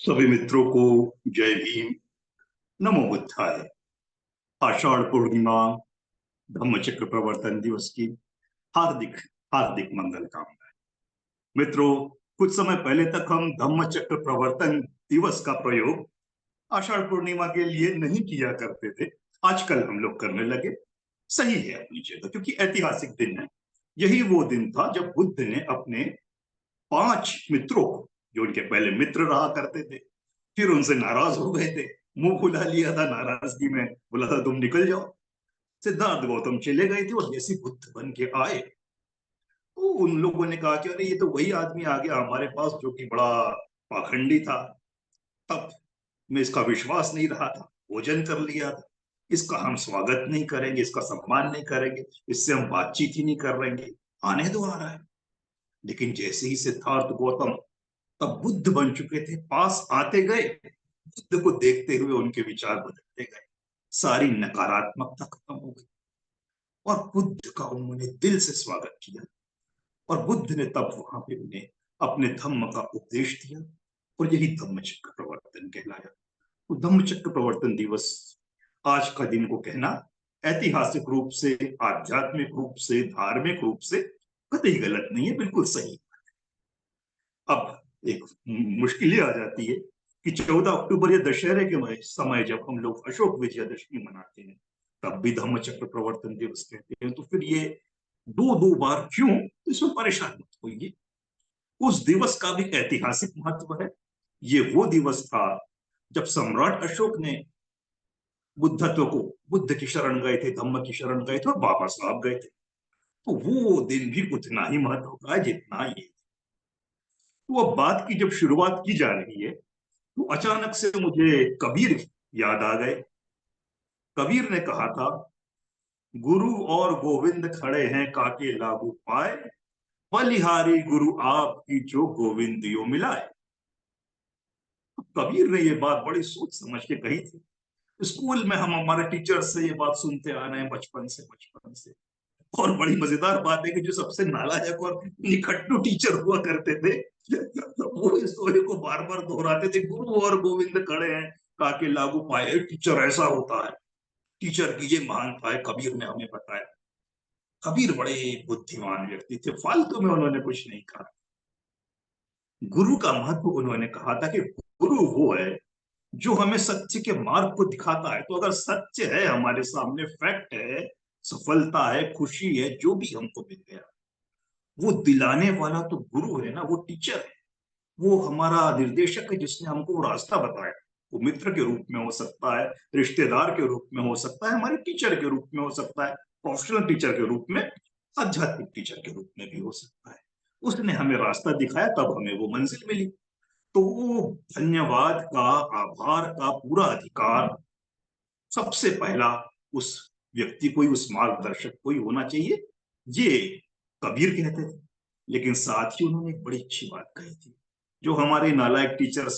सभी मित्रों को जय भीम। नमो बुद्धाय। आषाढ़ पूर्णिमा धम्म चक्र प्रवर्तन दिवस की हार्दिक हार्दिक मंगल कामनाएं। मित्रों, कुछ समय पहले तक हम धम्म चक्र प्रवर्तन दिवस का प्रयोग आषाढ़ पूर्णिमा के लिए नहीं किया करते थे। आजकल हम लोग करने लगे। सही है अपनी जगह, क्योंकि ऐतिहासिक दिन है। यही वो दिन था जब बुद्ध ने अपने 5 मित्रों को, जो उनके पहले मित्र रहा करते थे, फिर उनसे नाराज हो गए थे, मुंह फुला लिया था नाराजगी में, बोला था तुम निकल जाओ। सिद्धार्थ गौतम चले गए थे और जैसे बुद्ध बन के आए तो उन लोगों ने कहा कि अरे ये तो वही आदमी आ गया हमारे पास जो कि बड़ा पाखंडी था। तब में इसका विश्वास नहीं रहा था, भोजन कर लिया था। इसका हम स्वागत नहीं करेंगे, इसका सम्मान नहीं करेंगे, इससे हम बातचीत ही नहीं करेंगे, आने दो, आ रहा है। लेकिन जैसे ही सिद्धार्थ गौतम तब बुद्ध बन चुके थे, पास आते गए, बुद्ध को देखते हुए उनके विचार बदलते गए, सारी नकारात्मकता खत्म हो गई और बुद्ध का उन्होंने दिल से स्वागत किया। और बुद्ध ने तब वहां पे उन्हें अपने धम्म का उपदेश दिया और यही धम्म चक्र प्रवर्तन कहलाया। तो धम्म चक्र प्रवर्तन दिवस आज का दिन को कहना ऐतिहासिक रूप से, आध्यात्मिक रूप से, धार्मिक रूप से कतई गलत नहीं है, बिल्कुल सही। अब एक मुश्किल ये आ जाती है कि 14 अक्टूबर या दशहरे के समय जब हम लोग अशोक विजयादशमी मनाते हैं तब भी धम्म चक्र प्रवर्तन दिवस कहते हैं। तो फिर ये दो दो बार क्यों, तो इसमें परेशान मत होइए। उस दिवस का भी ऐतिहासिक महत्व है। ये वो दिवस था जब सम्राट अशोक ने बुद्धत्व को, बुद्ध की शरण गए थे, धम्म की शरण गए थे और वापस आप गए थे। तो वो दिन भी उतना ही महत्व का है जितना ये। तो अब बात की जब शुरुआत की जा रही है तो अचानक से मुझे कबीर याद आ गए। कबीर ने कहा था, गुरु और गोविंद खड़े हैं काके लागू पाए, बलिहारी गुरु आपकी जो गोविंदियो मिलाए। कबीर ने ये बात बड़ी सोच समझ के कही थी। स्कूल में हम हमारे टीचर से ये बात सुनते आ रहे हैं बचपन से। और बड़ी मजेदार बात है कि जो सबसे नालायक और निखट्टू टीचर हुआ करते थे वो इस स्टोरी को बार बार दोहराते थे, गुरु और गोविंद खड़े हैं काके लागू पाए। टीचर ऐसा होता है, टीचर की ये महानता है, कबीर ने हमें बताया। कबीर बड़े बुद्धिमान व्यक्ति थे, फालतू में उन्होंने कुछ नहीं कहा। गुरु का महत्व उन्होंने कहा था कि गुरु वो है जो हमें सत्य के मार्ग को दिखाता है। तो अगर सत्य है हमारे सामने, फैक्ट है, सफलता है, खुशी है, जो भी हमको मिल गया, वो दिलाने वाला तो गुरु है ना, वो टीचर है, वो हमारा निर्देशक है जिसने हमको वो रास्ता बताया। वो मित्र के रूप में हो सकता है, रिश्तेदार के रूप में हो सकता है, हमारे टीचर के रूप में हो सकता है, प्रोफेशनल टीचर के रूप में, आध्यात्मिक टीचर के रूप में भी हो सकता है। उसने हमें रास्ता दिखाया, तब हमें वो मंजिल मिली। तो वो धन्यवाद का, आभार का पूरा अधिकार सबसे पहला उस व्यक्ति को ही, उस मार्गदर्शक को ही होना चाहिए, ये कबीर कहते थे। लेकिन साथ ही उन्होंने एक बड़ी अच्छी बात कही थी, जो हमारे नालायक टीचर्स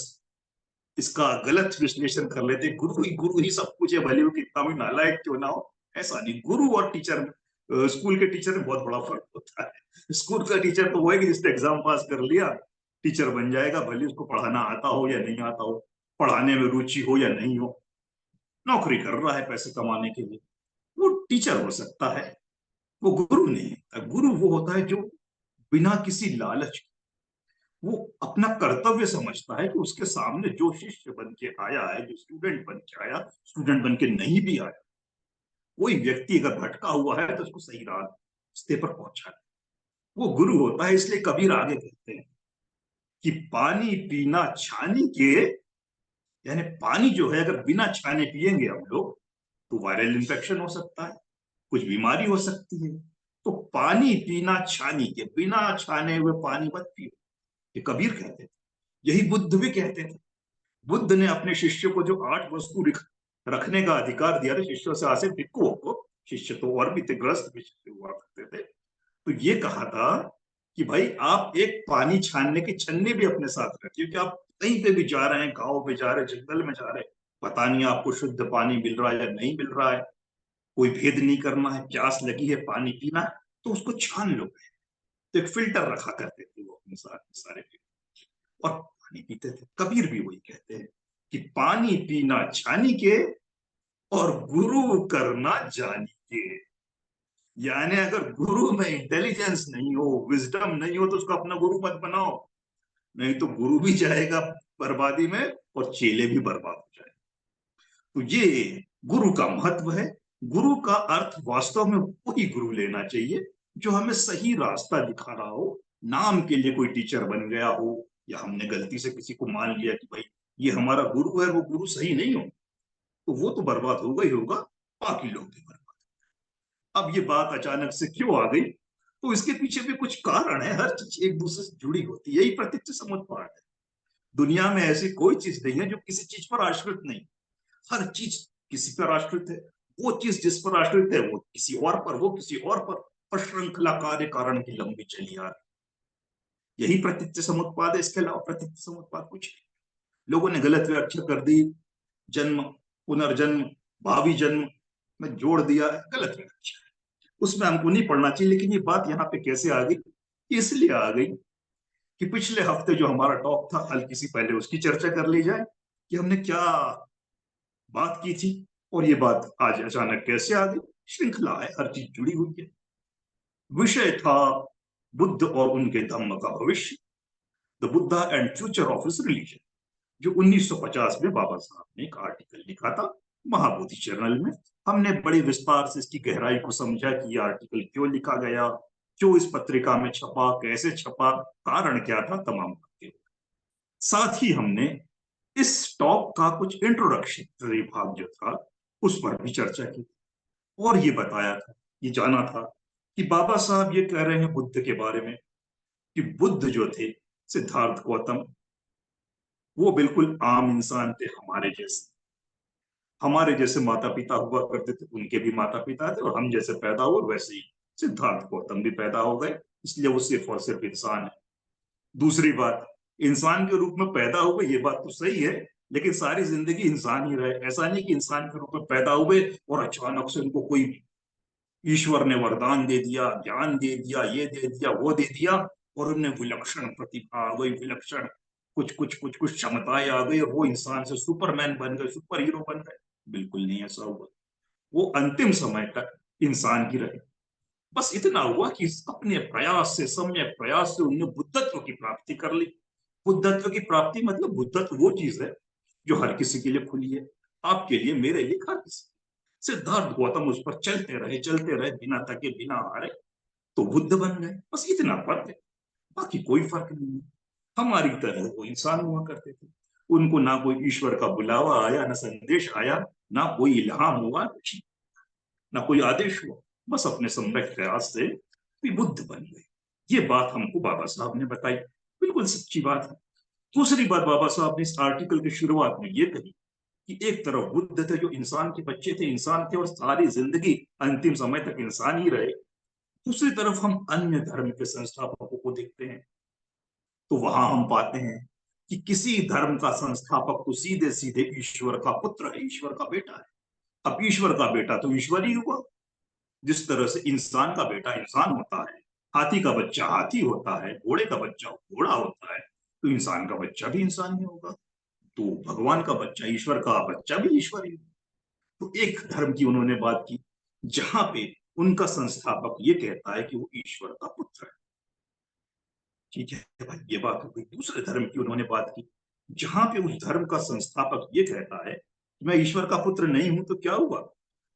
इसका गलत विश्लेषण कर लेते, गुरु ही सब कुछ है, भले वो कितना भी नालायक क्यों ना हो। ऐसा नहीं, गुरु और टीचर, स्कूल के टीचर में बहुत बड़ा फर्क होता है। स्कूल का टीचर तो वो है कि जिसने एग्जाम पास कर लिया टीचर बन जाएगा, भले उसको पढ़ाना आता हो या नहीं आता हो, पढ़ाने में रुचि हो या नहीं हो, नौकरी कर रहा है पैसे कमाने के लिए, वो टीचर हो सकता है। वो गुरु नहीं है। गुरु वो होता है जो बिना किसी लालच, वो अपना कर्तव्य समझता है कि उसके सामने जो शिष्य बन के आया है, जो स्टूडेंट बन के आया, स्टूडेंट बन के नहीं भी आया, कोई व्यक्ति अगर भटका हुआ है तो उसको सही रास्ते पर पहुंचाना, वो गुरु होता है। इसलिए कबीर आगे कहते हैं कि पानी पीना छानी के, यानी पानी जो है अगर बिना छाने पिएंगे हम लोग तो वायरल इंफेक्शन हो सकता है, कुछ बीमारी हो सकती है। तो पानी पीना छानी के, बिना छाने हुए पानी मत पियो, ये कबीर कहते थे। यही बुद्ध भी कहते थे। बुद्ध ने अपने शिष्य को जो 8 वस्तु रखने का अधिकार दिया था, शिष्यों से आसे भिक्खुओं को, शिष्य तो और भी थे, ग्रस्त भी हुआ करते थे, तो ये कहा था कि भाई आप एक पानी छानने की छन्नी भी अपने साथ रखिए, क्योंकि आप कहीं पे भी जा रहे हैं, गांव में जा रहे हैं, जंगल में जा रहे हैं, पता नहीं आपको शुद्ध पानी मिल रहा है या नहीं मिल रहा है, कोई भेद नहीं करना है, प्यास लगी है, पानी पीना है, तो उसको छान लो। तो एक फिल्टर रखा करते थे वो अपने साथ सारे। और पानी पीते थे। कबीर भी वही कहते हैं कि पानी पीना छानी के और गुरु करना जानी के। यानी अगर गुरु में इंटेलिजेंस नहीं हो, विजडम नहीं हो, तो उसको अपना गुरु मत बनाओ, नहीं तो गुरु भी जाएगा बर्बादी में और चेले भी बर्बाद हो जाए। तो ये गुरु का महत्व है। गुरु का अर्थ वास्तव में वही गुरु लेना चाहिए जो हमें सही रास्ता दिखा रहा हो। नाम के लिए कोई टीचर बन गया हो, या हमने गलती से किसी को मान लिया कि भाई ये हमारा गुरु है, वो गुरु सही नहीं हो, तो वो तो बर्बाद होगा ही होगा, बाकी लोग भी बर्बाद। अब ये बात अचानक से क्यों आ गई, तो इसके पीछे भी कुछ कारण है। हर चीज एक दूसरे से जुड़ी होती है, यही प्रत्यक्ष समुद्पाठ है। दुनिया में ऐसी कोई चीज नहीं है जो किसी चीज पर आश्रित नहीं। हर चीज किसी पर आश्रित है। वो चीज जिस पर आश्रित है वो किसी और पर, वो किसी और पर, और श्रृंखला कार्य कारण की लंबी चली आ रही। यही प्रतीच्य समुत्पाद है, इसके अलावा प्रतीच्य समुत्पाद कुछ नहीं। लोगों ने गलत व्याख्या कर दी। जन्म, पुनर्जन्म, भावी जन्म में जोड़ दिया है, गलत व्याख्या है, उसमें हमको नहीं पढ़ना चाहिए। लेकिन ये बात यहाँ पे कैसे आ गई, इसलिए आ गई कि पिछले हफ्ते जो हमारा टॉक था, हल्की सी पहले उसकी चर्चा कर ली जाए कि हमने क्या बात की थी और ये बात आज अचानक कैसे आ गई। श्रृंखला है, हर चीज जुड़ी हुई है। विषय था बुद्ध और उनके धम्म का भविष्य, the Buddha and future of his religion, जो 1950 में बाबा साहब ने एक आर्टिकल लिखा था महाबोधि जर्नल में। हमने बड़े विस्तार से इसकी गहराई को समझा कि यह आर्टिकल क्यों लिखा गया, क्यों इस पत्रिका में छपा, कैसे छपा, कारण क्या था, तमाम बातें। साथ ही हमने इस टॉक का कुछ इंट्रोडक्शनरी भाग जो था उस पर भी चर्चा की, और ये बताया था, ये जाना था कि बाबा साहब ये कह रहे हैं बुद्ध के बारे में कि बुद्ध जो थे, सिद्धार्थ गौतम, वो बिल्कुल आम इंसान थे, हमारे जैसे। हमारे जैसे माता पिता हुआ करते थे, उनके भी माता पिता थे, और हम जैसे पैदा हुए वैसे ही सिद्धार्थ गौतम भी पैदा हो गए, इसलिए वो सिर्फ और सिर्फ इंसान है। दूसरी बात, इंसान के रूप में पैदा हुए, ये बात तो सही है, लेकिन सारी जिंदगी इंसान ही रहे। ऐसा नहीं कि इंसान के रूप में पैदा हुए और अचानक से उनको कोई ईश्वर ने वरदान दे दिया, ज्ञान दे दिया, ये दे दिया, वो दे दिया, और उन्हें विलक्षण प्रतिभा आ गई, विलक्षण कुछ कुछ कुछ कुछ क्षमताएं आ गई, और वो इंसान से सुपरमैन बन गए, सुपर हीरो बन गए। बिल्कुल नहीं ऐसा हुआ। वो अंतिम समय तक इंसान ही रहे। बस इतना हुआ कि अपने प्रयास से, सम्यक प्रयास से, उन्होंने बुद्धत्व की प्राप्ति कर ली। बुद्धत्व की प्राप्ति मतलब बुद्धत्व वो चीज है जो हर किसी के लिए खुली है, आपके लिए, मेरे लिए, हर किसी। सिद्धार्थ गौतम उस पर चलते रहे बिना थके, बिना हारे, तो बुद्ध बन गए। बस इतना फर्क है, बाकी कोई फर्क नहीं है। हमारी तरह वो इंसान हुआ करते थे। उनको ना कोई ईश्वर का बुलावा आया, ना संदेश आया, ना कोई इल्हाम हुआ, ना कोई आदेश हुआ। बस अपने सम्यक प्रयास से भी बुद्ध बन गए। ये बात हमको बाबा साहब ने बताई, बिल्कुल सच्ची बात है। दूसरी बात बाबा साहब ने इस आर्टिकल की शुरुआत में ये कही कि एक तरफ बुद्ध थे जो इंसान के बच्चे थे, इंसान थे और सारी जिंदगी अंतिम समय तक इंसान ही रहे। दूसरी तरफ हम अन्य धर्म के संस्थापकों को देखते हैं, तो वहां हम पाते हैं कि किसी धर्म का संस्थापक तो सीधे सीधे ईश्वर का पुत्र है, ईश्वर का बेटा है। अब ईश्वर का बेटा तो ईश्वर ही हुआ। जिस तरह से इंसान का बेटा इंसान होता है, हाथी का बच्चा हाथी होता है, घोड़े का बच्चा घोड़ा होता है, तो इंसान का बच्चा भी इंसान ही होगा। तो भगवान का बच्चा, ईश्वर का बच्चा भी ईश्वर ही। तो एक धर्म की उन्होंने बात की जहां पे उनका संस्थापक ये कहता है कि वो ईश्वर का पुत्र है। ठीक है भाई, ये बात हो गई। दूसरे धर्म की उन्होंने बात की जहां पे उस धर्म का संस्थापक ये कहता है कि मैं ईश्वर का पुत्र नहीं हूं, तो क्या हुआ,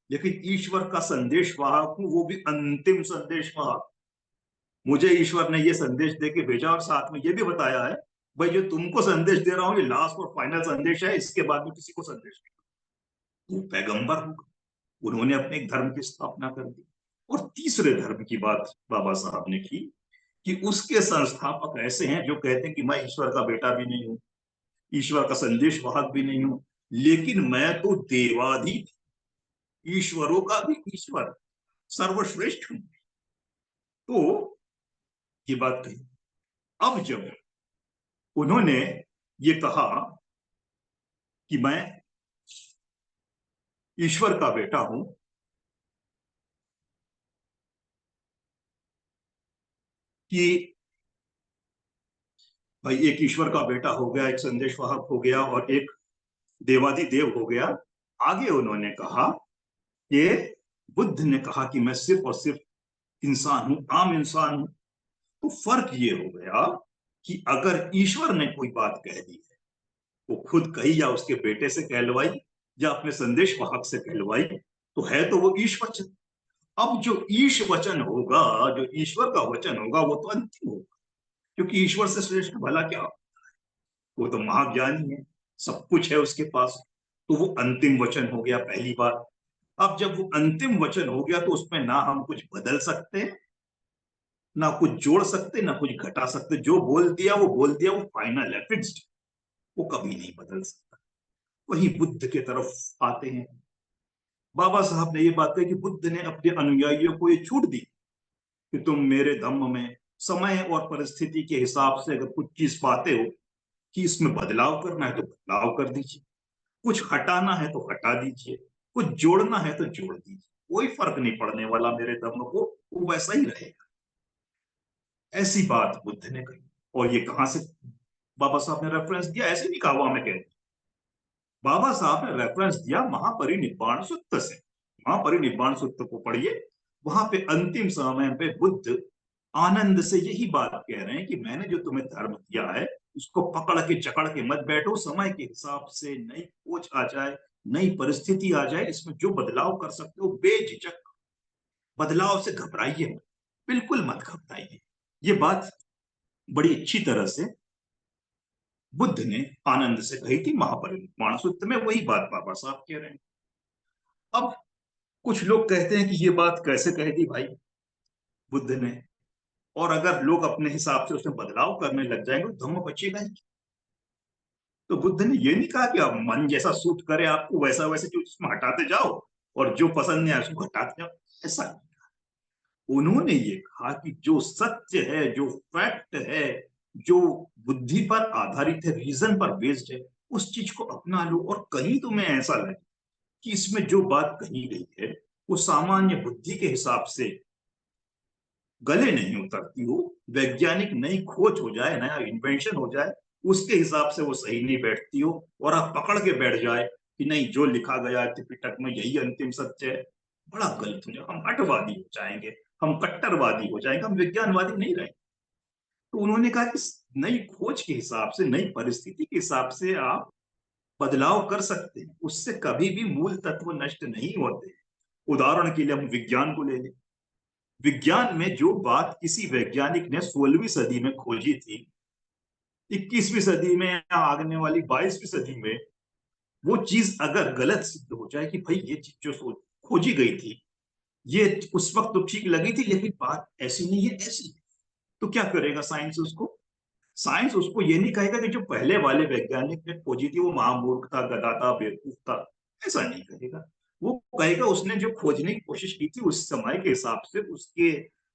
लेकिन ईश्वर का संदेश वाहक हूं, वो भी अंतिम संदेश वाहक। मुझे ईश्वर ने ये संदेश दे के भेजा और साथ में ये भी बताया है भाई जो तुमको संदेश दे रहा हूं ये लास्ट और फाइनल संदेश है, इसके बाद में किसी को संदेश नहीं। वो पैगंबर होगा। उन्होंने अपने एक धर्म की स्थापना कर दी। और तीसरे धर्म की बात बाबा साहब ने की कि उसके संस्थापक ऐसे हैं जो कहते हैं कि मैं ईश्वर का बेटा भी नहीं हूं, ईश्वर का संदेश वाहक भी नहीं हूं, लेकिन मैं तो देवाधि ईश्वरों का भी ईश्वर, सर्वश्रेष्ठ हूं। तो ये बात कही। अब जब उन्होंने ये कहा कि मैं ईश्वर का बेटा हूं, कि भाई एक ईश्वर का बेटा हो गया, एक संदेशवाहक हो गया और एक देवादिदेव हो गया। आगे उन्होंने कहा कि बुद्ध ने कहा कि मैं सिर्फ और सिर्फ इंसान हूं, आम इंसान हूं। तो फर्क ये हो गया कि अगर ईश्वर ने कोई बात कह दी है, वो खुद कही या उसके बेटे से कहलवाई या अपने संदेश वाहक से कहलवाई, तो है तो वो ईश वचन। अब जो ईश वचन होगा, जो ईश्वर का वचन होगा, वो तो अंतिम होगा, क्योंकि ईश्वर से श्रेष्ठ भला क्या, वो तो महाज्ञानी है, सब कुछ है उसके पास। तो वो अंतिम वचन हो गया, पहली बात। अब जब वो अंतिम वचन हो गया तो उसमें ना हम कुछ बदल सकते, ना कुछ जोड़ सकते, ना कुछ घटा सकते। जो बोल दिया वो बोल दिया, वो फाइनल है, फिक्स्ड, वो कभी नहीं बदल सकता। वही बुद्ध के तरफ आते हैं। बाबा साहब ने ये बात कही कि बुद्ध ने अपने अनुयायियों को ये छूट दी कि तुम मेरे धम्म में समय और परिस्थिति के हिसाब से अगर कुछ चीज पाते हो कि इसमें बदलाव करना है तो बदलाव कर दीजिए, कुछ हटाना है तो हटा दीजिए, कुछ जोड़ना है तो जोड़ दीजिए, कोई फर्क नहीं पड़ने वाला मेरे धर्म को, वो वैसा ही रहेगा। ऐसी बात बुद्ध ने कही। और ये कहां से बाबा साहब ने रेफरेंस दिया? ऐसे नहीं कहा हुआ मैं कह, बाबा साहब ने रेफरेंस दिया महापरिनिब्बाण सूत्र से। महापरिनिब्बाण सूत्र को पढ़िए, वहां पे अंतिम समय पे बुद्ध आनंद से यही बात कह रहे हैं कि मैंने जो तुम्हें धर्म दिया है, उसको पकड़ के जकड़ के मत बैठो। समय के हिसाब से नई खोज आ जाए, नई परिस्थिति आ जाए, इसमें जो बदलाव कर सकते हो बेझिझक बदलाव से घबराइए मत, बिल्कुल मत घबराइए। ये बात बड़ी अच्छी तरह से बुद्ध ने आनंद से कही थी महापरिनिर्वाण सूत्र में, वही बात बाबा साहब कह रहे हैं। अब कुछ लोग कहते हैं कि ये बात कैसे कह दी भाई बुद्ध ने, और अगर लोग अपने हिसाब से उसमें बदलाव करने लग जाएंगे तो धम्म बचेगा ही। तो बुद्ध ने ये नहीं कहा कि आप मन जैसा सूट करे आपको वैसा वैसे जो उसमें हटाते जाओ, और जो पसंद नहीं आए उसको हटाते जाओ, ऐसा नहीं। उन्होंने ये कहा कि जो सत्य है, जो फैक्ट है, जो बुद्धि पर आधारित है, रीजन पर बेस्ड है, उस चीज को अपना लो। और कहीं तुम्हें ऐसा लगे कि इसमें जो बात कही गई है वो सामान्य बुद्धि के हिसाब से गले नहीं उतरती हो, वैज्ञानिक नई खोज हो जाए, नया इन्वेंशन हो जाए, उसके हिसाब से वो सही नहीं बैठती हो, और आप पकड़ के बैठ जाए कि नहीं जो लिखा गया है त्रिपिटक में यही अंतिम सत्य है, बड़ा गलत हो जाए। हम हटवादी हो जाएंगे, हम कट्टरवादी हो जाएंगे, हम विज्ञानवादी नहीं रहेंगे। तो उन्होंने कहा कि नई खोज के हिसाब से, नई परिस्थिति के हिसाब से आप बदलाव कर सकते हैं, उससे कभी भी मूल तत्व नष्ट नहीं होते। उदाहरण के लिए हम विज्ञान को ले लें। विज्ञान में जो बात किसी वैज्ञानिक ने 16वीं सदी में खोजी थी, 21वीं सदी में या आगने वाली 22वीं सदी में वो चीज अगर गलत सिद्ध हो जाए कि भाई ये चीज जो खोजी गई थी, ये उस वक्त तो ठीक लगी थी लेकिन बात ऐसी नहीं है, ऐसी है, तो क्या करेगा साइंस उसको? साइंस उसको ये नहीं कहेगा कि जो पहले वाले वैज्ञानिक ने खोजी थी वो महामूर्ख था, गधा था, बेवकूफ था, ऐसा नहीं कहेगा। वो कहेगा उसने जो खोजने की कोशिश की थी उस समय के हिसाब से, उसके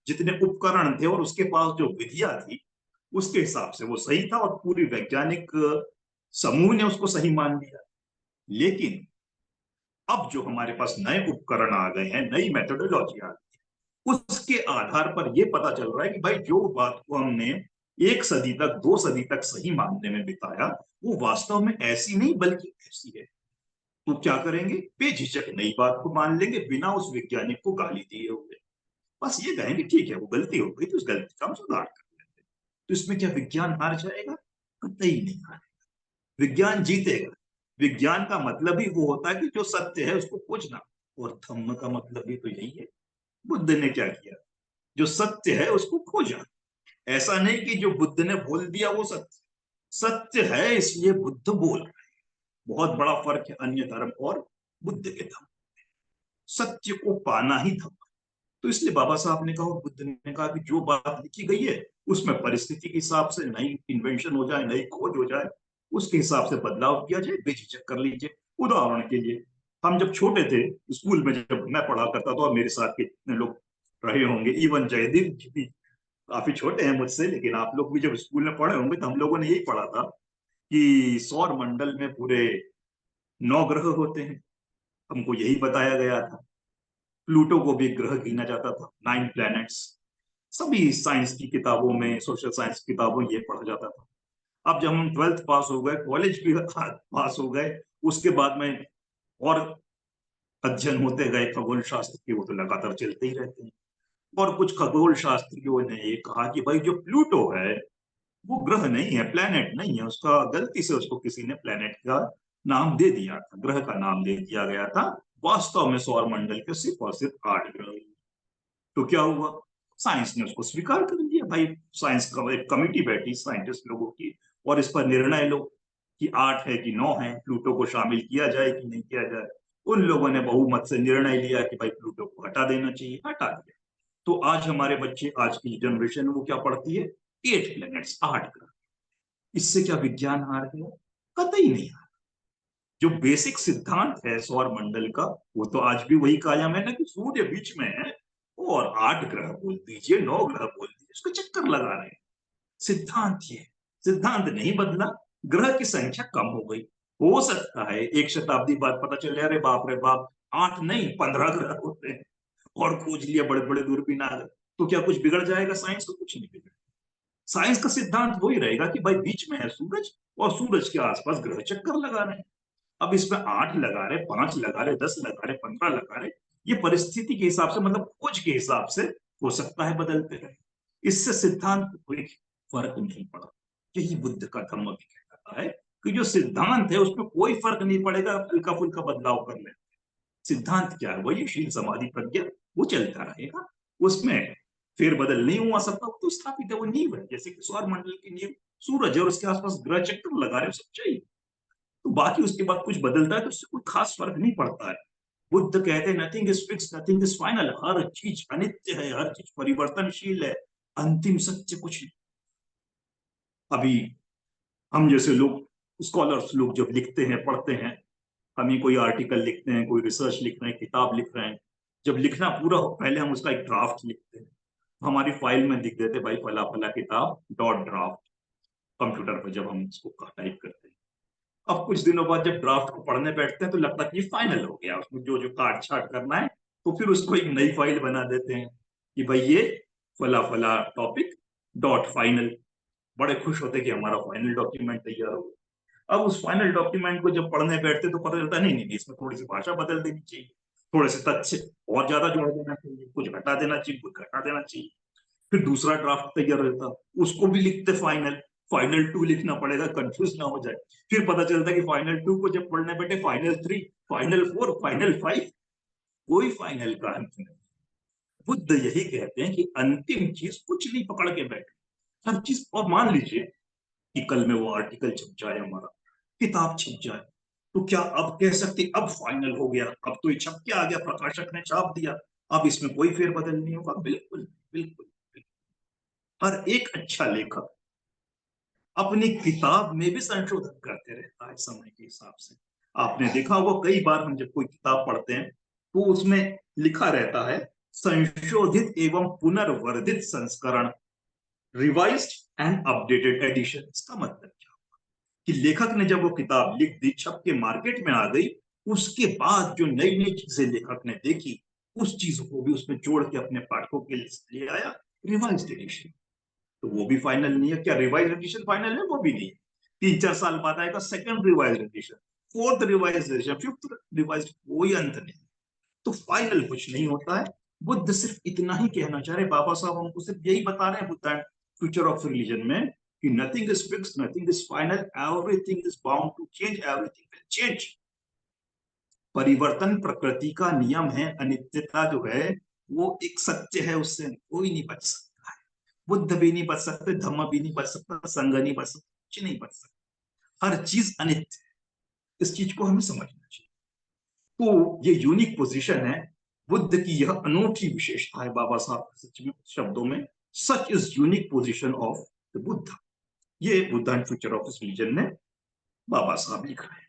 जितने उपकरण थे और उसके पास जो विधियां थी, उसके हिसाब से वो सही था, और पूरी वैज्ञानिक समूह ने उसको सही मान लिया। लेकिन अब जो हमारे पास नए उपकरण आ गए हैं, नई मेथोडोलॉजी आ गई है, उसके आधार पर यह पता चल रहा है कि भाई जो बात को हमने 1 सदी तक, 2 सदी तक सही मानने में बिताया, वो वास्तव में ऐसी नहीं बल्कि ऐसी है। तो क्या करेंगे? बेझिझक नई बात को मान लेंगे बिना उस वैज्ञानिक को गाली दिए हुए। बस ये कहेंगे ठीक है वो गलती हो गई तो उस गलती का हम सुधार कर लेंगे। तो इसमें क्या विज्ञान हार जाएगा? कतई नहीं हारेगा, विज्ञान जीतेगा। विज्ञान का मतलब ही वो होता है कि जो सत्य है उसको खोजना, और धम्म का मतलब भी तो यही है। बुद्ध ने क्या किया? जो सत्य है उसको खोजा। ऐसा नहीं कि जो बुद्ध ने बोल दिया वो सत्य, सत्य है इसलिए बुद्ध बोल रहे हैं। बहुत बड़ा फर्क है अन्य धर्म और बुद्ध के धर्म। सत्य को पाना ही धर्म। तो इसलिए बाबा साहब ने कहा, बुद्ध ने कहा कि जो बात लिखी गई है उसमें परिस्थिति के हिसाब से नई इन्वेंशन हो जाए, नई खोज हो जाए, उसके हिसाब से बदलाव किया जाए, बेझिझक कर लीजिए। उदाहरण के लिए, हम जब छोटे थे स्कूल में, जब मैं पढ़ा करता था और मेरे साथ के जितने लोग रहे होंगे, इवन जयदीप जी भी काफी छोटे हैं मुझसे, लेकिन आप लोग भी जब स्कूल में पढ़े होंगे तो हम लोगों ने यही पढ़ा था कि सौर मंडल में पूरे 9 ग्रह होते हैं। हमको यही बताया गया था। प्लूटो को भी ग्रह गिना जाता था, 9 प्लैनेट्स। सभी साइंस की किताबों में, सोशल साइंस की किताबों में ये पढ़ा जाता था। अब जब हम 12th पास हो गए, कॉलेज भी पास हो गए, उसके बाद में और अध्ययन होते गए खगोल शास्त्र के, वो तो लगातार चलते ही रहते हैं। और कुछ खगोल शास्त्रियों ने ये कहा कि भाई जो प्लूटो है वो ग्रह नहीं है, प्लेनेट नहीं है, उसका गलती से उसको किसी ने प्लेनेट का नाम दे दिया था, ग्रह का नाम दे दिया गया था। वास्तव में सौर मंडल के सिर्फ और सिर्फ 8 ग्रह हैं। तो क्या हुआ, साइंस ने उसको स्वीकार कर लिया भाई। साइंस का एक कमिटी बैठी साइंटिस्ट लोगों की, और इस पर निर्णय लो कि 8 है कि 9 है, प्लूटो को शामिल किया जाए कि नहीं किया जाए। उन लोगों ने बहुमत से निर्णय लिया कि भाई प्लूटो को हटा देना चाहिए, हटा दिया। तो आज हमारे बच्चे, आज की जनरेशन वो क्या पढ़ती है, 8 प्लैनेट्स, 8 ग्रह। इससे क्या विज्ञान हार गया? कतई नहीं हार। जो बेसिक सिद्धांत है सौर मंडल का, वो तो आज भी वही कायम है ना, कि सूर्य बीच में है, और 8 ग्रह बोल दीजिए, 9 ग्रह बोल दीजिए, उसको चक्कर लगा रहे हैं। सिद्धांत ये, सिद्धांत नहीं बदला, ग्रह की संख्या कम हो गई। हो सकता है एक शताब्दी बाद पता चले अरे बाप रे बाप, 8 नहीं 15 ग्रह होते हैं, और खोज लिया, बड़े बड़े दूरबीन आ गए। तो क्या कुछ बिगड़ जाएगा साइंस को? कुछ नहीं बिगड़। साइंस का सिद्धांत वही रहेगा कि भाई बीच में है सूरज, और सूरज के आसपास ग्रह चक्कर लगा रहे हैं। अब इसमें 8 लगा रहे, 5 लगा रहे, 10 लगा रहे, 15 लगा रहे, ये परिस्थिति के हिसाब से, मतलब खोज के हिसाब से हो सकता है बदलते रहे। इससे सिद्धांत को कोई फर्क नहीं पड़ा। यही बुद्ध का धम्म भी कहता है कि जो सिद्धांत है उसमें कोई फर्क नहीं पड़ेगा, हल्का फुल्का बदलाव कर ले। सिद्धांत क्या है, वही शील समाधि प्रज्ञा, वो चलता रहेगा। उसमें फेर बदल नहीं हुआ सकता, वो तो स्थापित है, वो नींव है। जैसे कि सौर मंडल की नींव सूरज है, और उसके आसपास ग्रह चक्कर लगा रहे, सच्चाई। तो बाकी उसके बाद कुछ बदलता है तो उससे कोई खास फर्क नहीं पड़ता है। बुद्ध कहते हैं nothing is fix, nothing is final, हर चीज अनित्य है, हर चीज परिवर्तनशील है, अंतिम सत्य कुछ नहीं। अभी हम जैसे लोग, स्कॉलर्स लोग जब लिखते हैं, पढ़ते हैं, हम ही कोई आर्टिकल लिखते हैं, कोई रिसर्च लिख रहे हैं, किताब लिख रहे हैं, जब लिखना पूरा हो पहले हम उसका एक ड्राफ्ट लिखते हैं। हमारी फाइल में लिख देते भाई फला फला किताब डॉट ड्राफ्ट, कंप्यूटर पर जब हम इसको टाइप करते हैं। अब कुछ दिनों बाद जब ड्राफ्ट को पढ़ने बैठते हैं तो लगता है कि फाइनल हो गया, उसमें जो जो काट छाट करना है, तो फिर उसको एक नई फाइल बना देते हैं कि भाई ये फला फला टॉपिक डॉट फाइनल। बड़े खुश होते कि हमारा फाइनल डॉक्यूमेंट तैयार हो गया। अब उस फाइनल डॉक्यूमेंट को जब पढ़ने बैठते तो पता चलता नहीं नहीं इसमें थोड़ी सी भाषा बदल देनी चाहिए, थोड़े से तथ्य और ज्यादा जोड़ देना चाहिए, कुछ घटा देना चाहिए, कुछ घटा देना चाहिए। फिर दूसरा ड्राफ्ट तैयार रहता, उसको भी लिखते फाइनल, फाइनल 2 लिखना पड़ेगा, कंफ्यूज ना हो जाए। फिर पता चलता कि फाइनल 2 को जब पढ़ने बैठे, फाइनल 3, फाइनल 4, फाइनल 5, कोई फाइनल का अंत नहीं। बुद्ध यही कहते हैं कि अंतिम चीज कुछ नहीं पकड़ के बैठे, हर चीज। और मान लीजिए कि कल में वो आर्टिकल छप जाए, हमारा किताब छप जाए, तो क्या अब कह सकते अब फाइनल हो गया, अब तो ये छप के आ गया, प्रकाशक ने छाप दिया, अब इसमें कोई फेरबदल नहीं होगा? बिल्कुल बिल्कुल। हर एक अच्छा लेखक अपनी किताब में भी संशोधन करते रहता है समय के हिसाब से। आपने देखा होगा कई बार हम जब कोई किताब पढ़ते हैं तो उसमें लिखा रहता है संशोधित एवं पुनर्वर्धित संस्करण, रिवाइज्ड एंड अपडेटेड एडिशन। इसका मतलब क्या कि लेखक ने जब वो किताब लिख दी, छप के मार्केट में आ गई, उसके बाद जो नई नई चीजें लेखक ने देखी, उस चीजों को भी उसमें जोड़ के अपने पाठकों के लिए ले आया, रिवाइज्ड एडिशन। तो वो भी फाइनल नहीं है। क्या रिवाइज एडिशन फाइनल है? वो भी नहीं है। 3-4 साल बाद आएगा second revise edition, fourth revise edition, fifth revise, कोई अंत नहीं। तो फाइनल कुछ नहीं होता है। बुद्ध सिर्फ इतना ही कहना चाह रहे, बाबा साहब हमको सिर्फ यही बता रहे हैं Buddha and future of religion में, कि nothing is fix, nothing is final, everything is bound to change, everything will change. परिवर्तन प्रकृति का नियम है, अनित्यता जो है वो एक सत्य है, उससे कोई नहीं बच सकता। बुद्ध भी नहीं बच सकते, धम्म भी नहीं बच सकता, संघ नहीं बच सकता, कुछ नहीं बच सकता। हर चीज अनित्य है, इस चीज को हमें समझना चाहिए। तो ये यूनिक पोजीशन है बुद्ध की, यह अनूठी विशेषता है बाबा साहब सच में शब्दों में, such is unique position of the Buddha. ये Buddha and future of religion में बाबा साहब लिख रहे हैं।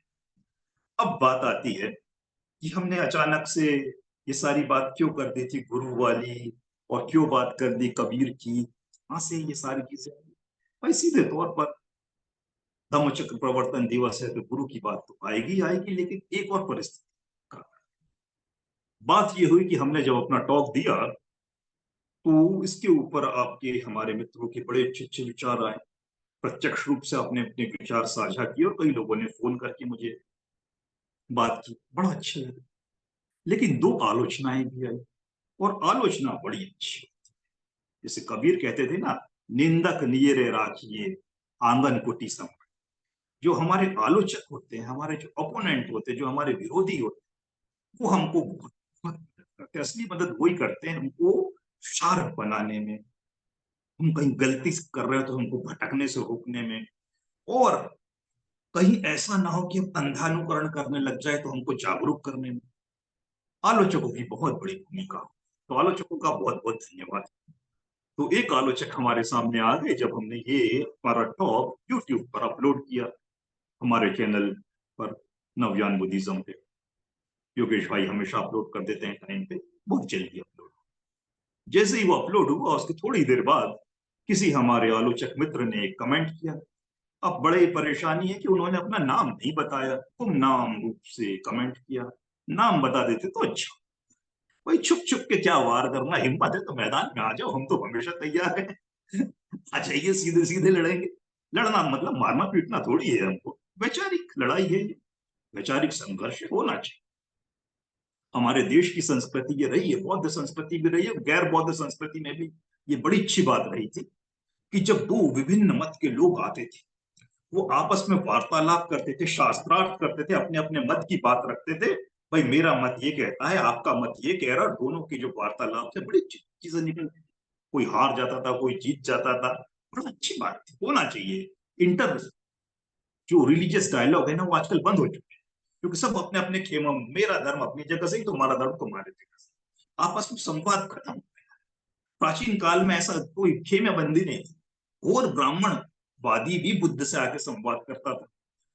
अब बात आती है कि हमने अचानक से ये सारी बात क्यों कर दी थी गुरु वाली, और क्यों बात कर दी कबीर की, कहां से ये सारी चीजें? भाई सीधे तौर पर धम्मचक्र प्रवर्तन दिवस है तो गुरु की बात तो आएगी आएगी, लेकिन एक और परिस्थिति का बात ये हुई कि हमने जब अपना टॉक दिया तो इसके ऊपर आपके हमारे मित्रों के बड़े अच्छे अच्छे विचार आए। प्रत्यक्ष रूप से अपने अपने विचार साझा किए और कई लोगों ने फोन करके मुझे बात की, बड़ा अच्छा लगा। लेकिन दो आलोचनाएं भी आई, और आलोचना बड़ी अच्छी। जैसे कबीर कहते थे ना, निंदक नियरे राखिए आंगन कुटी सम। जो हमारे आलोचक होते हैं, हमारे जो अपोनेंट होते हैं, जो हमारे विरोधी होते हैं, वो हमको बहुत बहुत मदद करते हैं। असली मदद वही करते हैं हमको शार्प बनाने में, हम कहीं गलती कर रहे हो तो हमको भटकने से रोकने में, और कहीं ऐसा ना हो कि हम अंधानुकरण करने लग जाए तो हमको जागरूक करने में आलोचकों की बहुत बड़ी भूमिका हो। तो आलोचकों का बहुत बहुत धन्यवाद। तो एक आलोचक हमारे सामने आ गए जब हमने ये हमारा टॉक यूट्यूब पर अपलोड किया, हमारे चैनल पर, नवज्ञान बुद्धिज्म पे। योगेश भाई हमेशा अपलोड कर देते हैं टाइम पे, बहुत जल्दी अपलोड। जैसे ही वो अपलोड हुआ उसके थोड़ी देर बाद किसी हमारे आलोचक मित्र ने एक कमेंट किया। अब बड़े परेशानी है कि उन्होंने अपना नाम नहीं बताया, तुम नाम रूप से कमेंट किया, नाम बता देते तो अच्छा। भाई छुप छुप के क्या वार करना, हिम्मत है तो मैदान में आ जाओ, हम तो हमेशा तैयार हैं। आ जाइए, सीधे सीधे लड़ेंगे। लड़ना मतलब मारना पीटना थोड़ी है हमको, वैचारिक लड़ाई है ये, वैचारिक संघर्ष होना चाहिए। हमारे देश की संस्कृति ये रही है, बौद्ध संस्कृति भी रही है, गैर बौद्ध संस्कृति में भी ये बड़ी अच्छी बात रही थी कि जब दो विभिन्न मत के लोग आते थे, वो आपस में वार्तालाप करते थे, शास्त्रार्थ करते थे, अपने अपने मत की बात रखते थे। भाई मेरा मत ये कहता है, आपका मत ये कह रहा है, दोनों की जो वार्तालाप से बड़ी चीजें निकलती, कोई हार जाता था, कोई जीत जाता था। बड़ा अच्छी बात थी, होना चाहिए। इंटर जो रिलीजियस डायलॉग है ना, वो आजकल बंद हो चुके हैं, क्योंकि सब अपने अपने खेमों में, मेरा धर्म अपनी जगह सही, तुम्हारा धर्म तुम्हारे जगह से, आपस में संवाद खत्म हो गया। प्राचीन काल में ऐसा कोई खेमेबंदी नहीं थी, और ब्राह्मणवादी भी बुद्ध से आके संवाद करता था,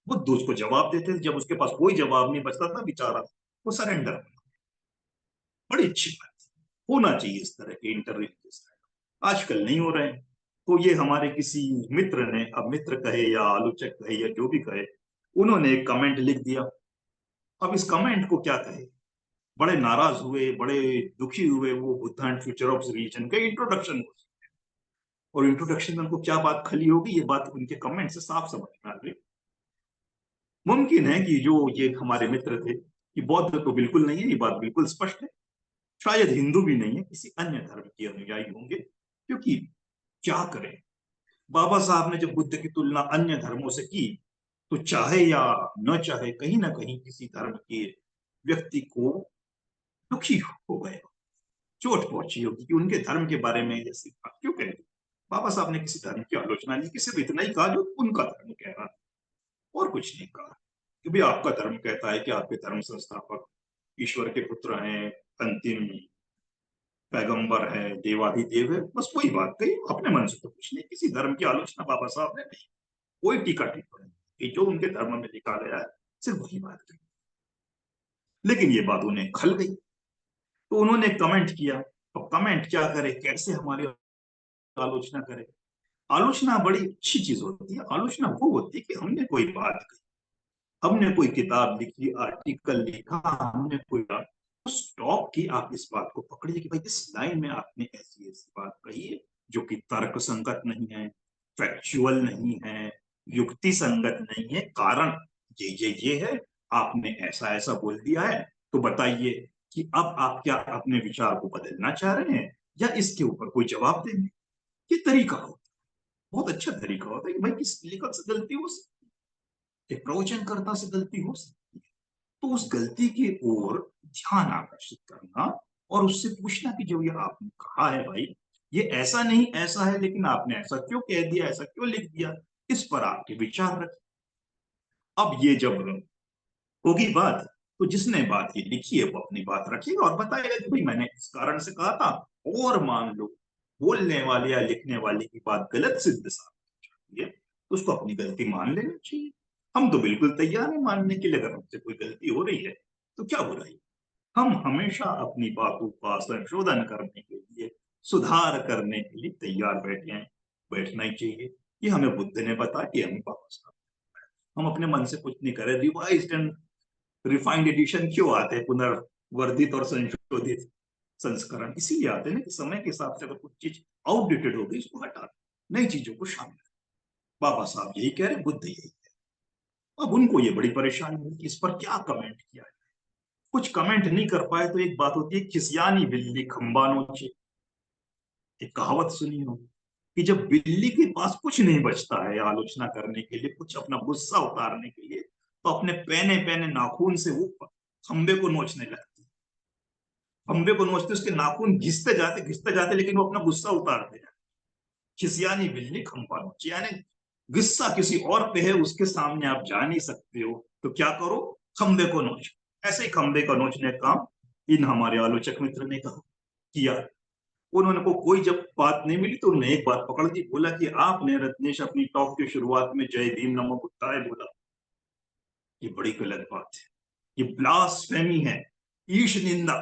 बुद्ध उसको जवाब देते थे, जब उसके पास कोई जवाब नहीं बचता था बेचारा, वो सरेंडर। बड़ी अच्छी बात होना चाहिए इस तरह के इंटर रिलीजियस, आजकल नहीं हो रहे हैं। तो ये हमारे किसी मित्र ने, अब मित्र कहे या आलोचक कहे या जो भी कहे, उन्होंने एक कमेंट लिख दिया। अब इस कमेंट को क्या कहे, बड़े नाराज हुए, बड़े दुखी हुए वो Buddha and future of religion के इंट्रोडक्शन को। और इंट्रोडक्शन में उनको क्या बात खली होगी, ये बात उनके कमेंट से साफ समझ में आ रही। मुमकिन है कि जो ये हमारे मित्र थे, कि बौद्ध तो बिल्कुल नहीं है, ये बात बिल्कुल स्पष्ट है, शायद हिंदू भी नहीं है, किसी अन्य धर्म के अनुयायी होंगे। क्योंकि क्या करें, बाबा साहब ने जब बुद्ध की तुलना अन्य धर्मों से की, तो चाहे या न चाहे कहीं ना कहीं किसी धर्म के व्यक्ति को दुखी हो गए, चोट पहुंची होगी कि उनके धर्म के बारे में ऐसी बात क्यों कह दी। बाबा साहब ने किसी धर्म की आलोचना नहीं की, सिर्फ इतना ही कहा जो उनका धर्म कह रहा था, और कुछ नहीं कहा कि भाई आपका धर्म कहता है कि आपके धर्म संस्थापक ईश्वर के पुत्र हैं, अंतिम पैगंबर है, देवाधिदेव है, बस वही बात कही, अपने मन से तो कुछ नहीं, किसी धर्म की आलोचना बाबा साहब ने नहीं, कोई टीका टिप्पणी कि जो उनके धर्म में लिखा गया है सिर्फ वही बात कही। लेकिन ये बात उन्हें खल गई, तो उन्होंने कमेंट किया। अब कमेंट क्या करे, कैसे हमारी आलोचना करे। आलोचना बड़ी अच्छी चीज होती है, आलोचना वो होती है कि हमने कोई बात कही, हमने कोई किताब लिखी, आर्टिकल लिखा, हमने कोई स्टॉप की, आप इस बात को पकड़िए कि भाई इस लाइन में आपने ऐसी ऐसी बात कही है जो कि तर्क संगत नहीं है, फैक्चुअल नहीं है, युक्ति संगत नहीं है, कारण ये है, आपने ऐसा ऐसा बोल दिया है, तो बताइए कि अब आप क्या अपने विचार को बदलना चाह रहे हैं या इसके ऊपर कोई जवाब देंगे। ये तरीका होता है, बहुत अच्छा तरीका होता है कि भाई किस लेखक से गलती हो सकती है, एक प्रवचनकर्ता से गलती हो सकती है, तो उस गलती की ओर ध्यान आकर्षित करना, और उससे पूछना कि जो ये आपने कहा है भाई, ये ऐसा नहीं ऐसा है, लेकिन आपने ऐसा क्यों कह दिया, ऐसा क्यों लिख दिया, इस पर आपके विचार रखें। अब ये जब होगी बात, तो जिसने बात ये लिखी है वो अपनी बात रखेगा और बताएगा कि भाई मैंने इस कारण से कहा था, और मान लो बोलने वाले या लिखने वाले की बात गलत सिद्ध साबित होती है, तो उसको अपनी गलती मान लेनी चाहिए। हम तो बिल्कुल तैयार हैं मानने के लिए, अगर हमसे कोई गलती हो रही है तो क्या बुराई। हम हमेशा अपनी बातों का संशोधन करने के लिए, सुधार करने के लिए तैयार बैठे हैं, बैठना ही चाहिए। ये हमें बुद्ध ने बताया कि हमें वापस हम अपने मन से कुछ नहीं करें। रिवाइज्ड एंड रिफाइंड एडिशन क्यों आते हैं, पुनर्वर्धित और संशोधित संस्करण इसीलिए आते हैं ना कि समय के हिसाब से अगर कुछ चीज आउटडेटेड हो गई उसको हटा, नई चीजों को शामिल। बाबा साहब यही कह रहे, बुद्ध यही। अब उनको ये बड़ी परेशानी हुई कि इस पर क्या कमेंट किया जाए। कुछ कमेंट नहीं कर पाए तो एक बात होती है, खिसियानी बिल्ली खंबा नोचे। एक कहावत सुनी हो कि जब बिल्ली के पास कुछ नहीं बचता है आलोचना करने के लिए, कुछ अपना गुस्सा उतारने के लिए, तो अपने पैने पैने नाखून से वो खंबे को नोचने लगती है। खंबे को नोचते उसके नाखून घिसते जाते, लेकिन वो अपना गुस्सा उतारते हैं। खिसियानी बिल्ली खंबा नोचे, यानी गुस्सा किसी और पे है, उसके सामने आप जा नहीं सकते हो, तो क्या करो, खंबे को नोचो। ऐसे ही खंबे का नोचने का काम इन हमारे आलोचक मित्र ने कहा किया। उन्होंने को कोई जब बात नहीं मिली तो उन्होंने एक बात पकड़ दी, बोला कि आपने रत्नेश अपनी टॉक की शुरुआत में जय भीम नमो बुद्धाय बोला, ये बड़ी गलत बात है, ये ब्लास्फेमी है, ईश निंदा।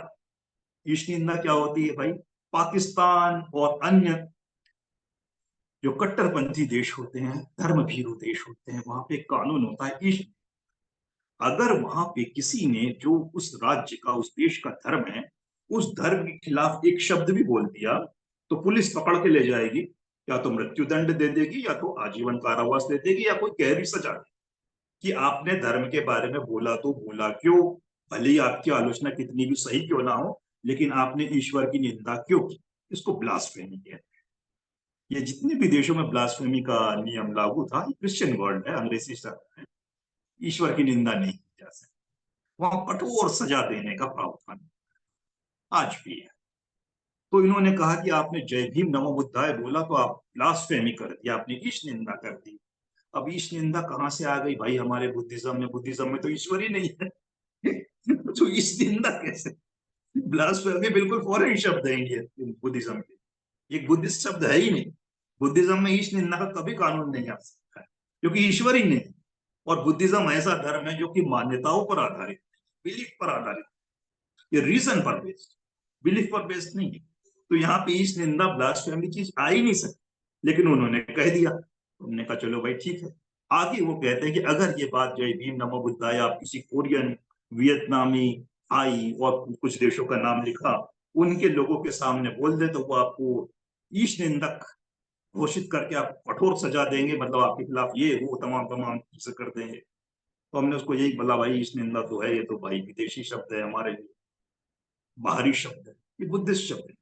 ईश निंदा क्या होती है भाई? पाकिस्तान और अन्य जो कट्टरपंथी देश होते हैं, धर्म भीरू देश होते हैं, वहां पे कानून होता है ईश। अगर वहां पे किसी ने जो उस राज्य का, उस देश का धर्म है, उस धर्म के खिलाफ एक शब्द भी बोल दिया, तो पुलिस पकड़ के ले जाएगी। या तो मृत्यु दंड दे देगी, या तो आजीवन कारावास दे देगी, या कोई गहरी सजा देगी कि आपने धर्म के बारे में बोला तो बोला क्यों, भले ही आपकी आलोचना कितनी भी सही क्यों ना हो, लेकिन आपने ईश्वर की निंदा क्यों की। इसको ब्लास्फेमी कहते हैं। ये जितने भी देशों में ब्लास्फेमी का नियम लागू था, क्रिश्चियन वर्ल्ड है, अंग्रेजी शब्द है, ईश्वर की निंदा नहीं की जा सकती, वहां कठोर सजा देने का प्रावधान आज भी है। तो इन्होंने कहा कि आपने जय भीम नमो बुद्धाय बोला तो आप ब्लास्फेमी कर दिया, आपने ईश निंदा कर दी। अब ईश निंदा कहां से आ गई भाई हमारे बुद्धिज्म में? बुद्धिज्म में तो ईश्वर ही नहीं है। तो ईश निंदा कैसे? ब्लास्फेमी बिल्कुल फॉरेन शब्द है इंडियन बुद्धिज्म के, एक बुद्धिस्ट शब्द है ही नहीं। बुद्धिज्म में ईश निंदा का कभी कानून नहीं आ सकता है, क्योंकि ईश्वर ही नहीं। और बुद्धिज्म ऐसा धर्म है जो कि मान्यताओं पर आधारित, बिलीफ पर आधारित, ये रीजन पर बेस्ड, बिलीफ पर बेस्ड नहीं है। तो यहाँ पे ईश निंदा ब्लास्फेमी चीज आ ही नहीं सकती, लेकिन उन्होंने कह दिया। उन्होंने कहा चलो भाई ठीक है। आगे वो कहते हैं कि अगर ये बात जय भीम नमो बुद्धाय आप किसी कोरियन, वियतनामी, थाई और कुछ देशों का नाम लिखा, उनके लोगों के सामने बोल दे, तो वो आपको ईश निंदक घोषित करके आप कठोर सजा देंगे, मतलब आपके खिलाफ ये वो तमाम तमाम चीजें कर देंगे। तो हमने उसको यही बोला, भाई ईश निंदा तो है, ये तो भाई विदेशी शब्द है हमारे लिए, बाहरी शब्द है, ये बुद्धिस्ट शब्द है।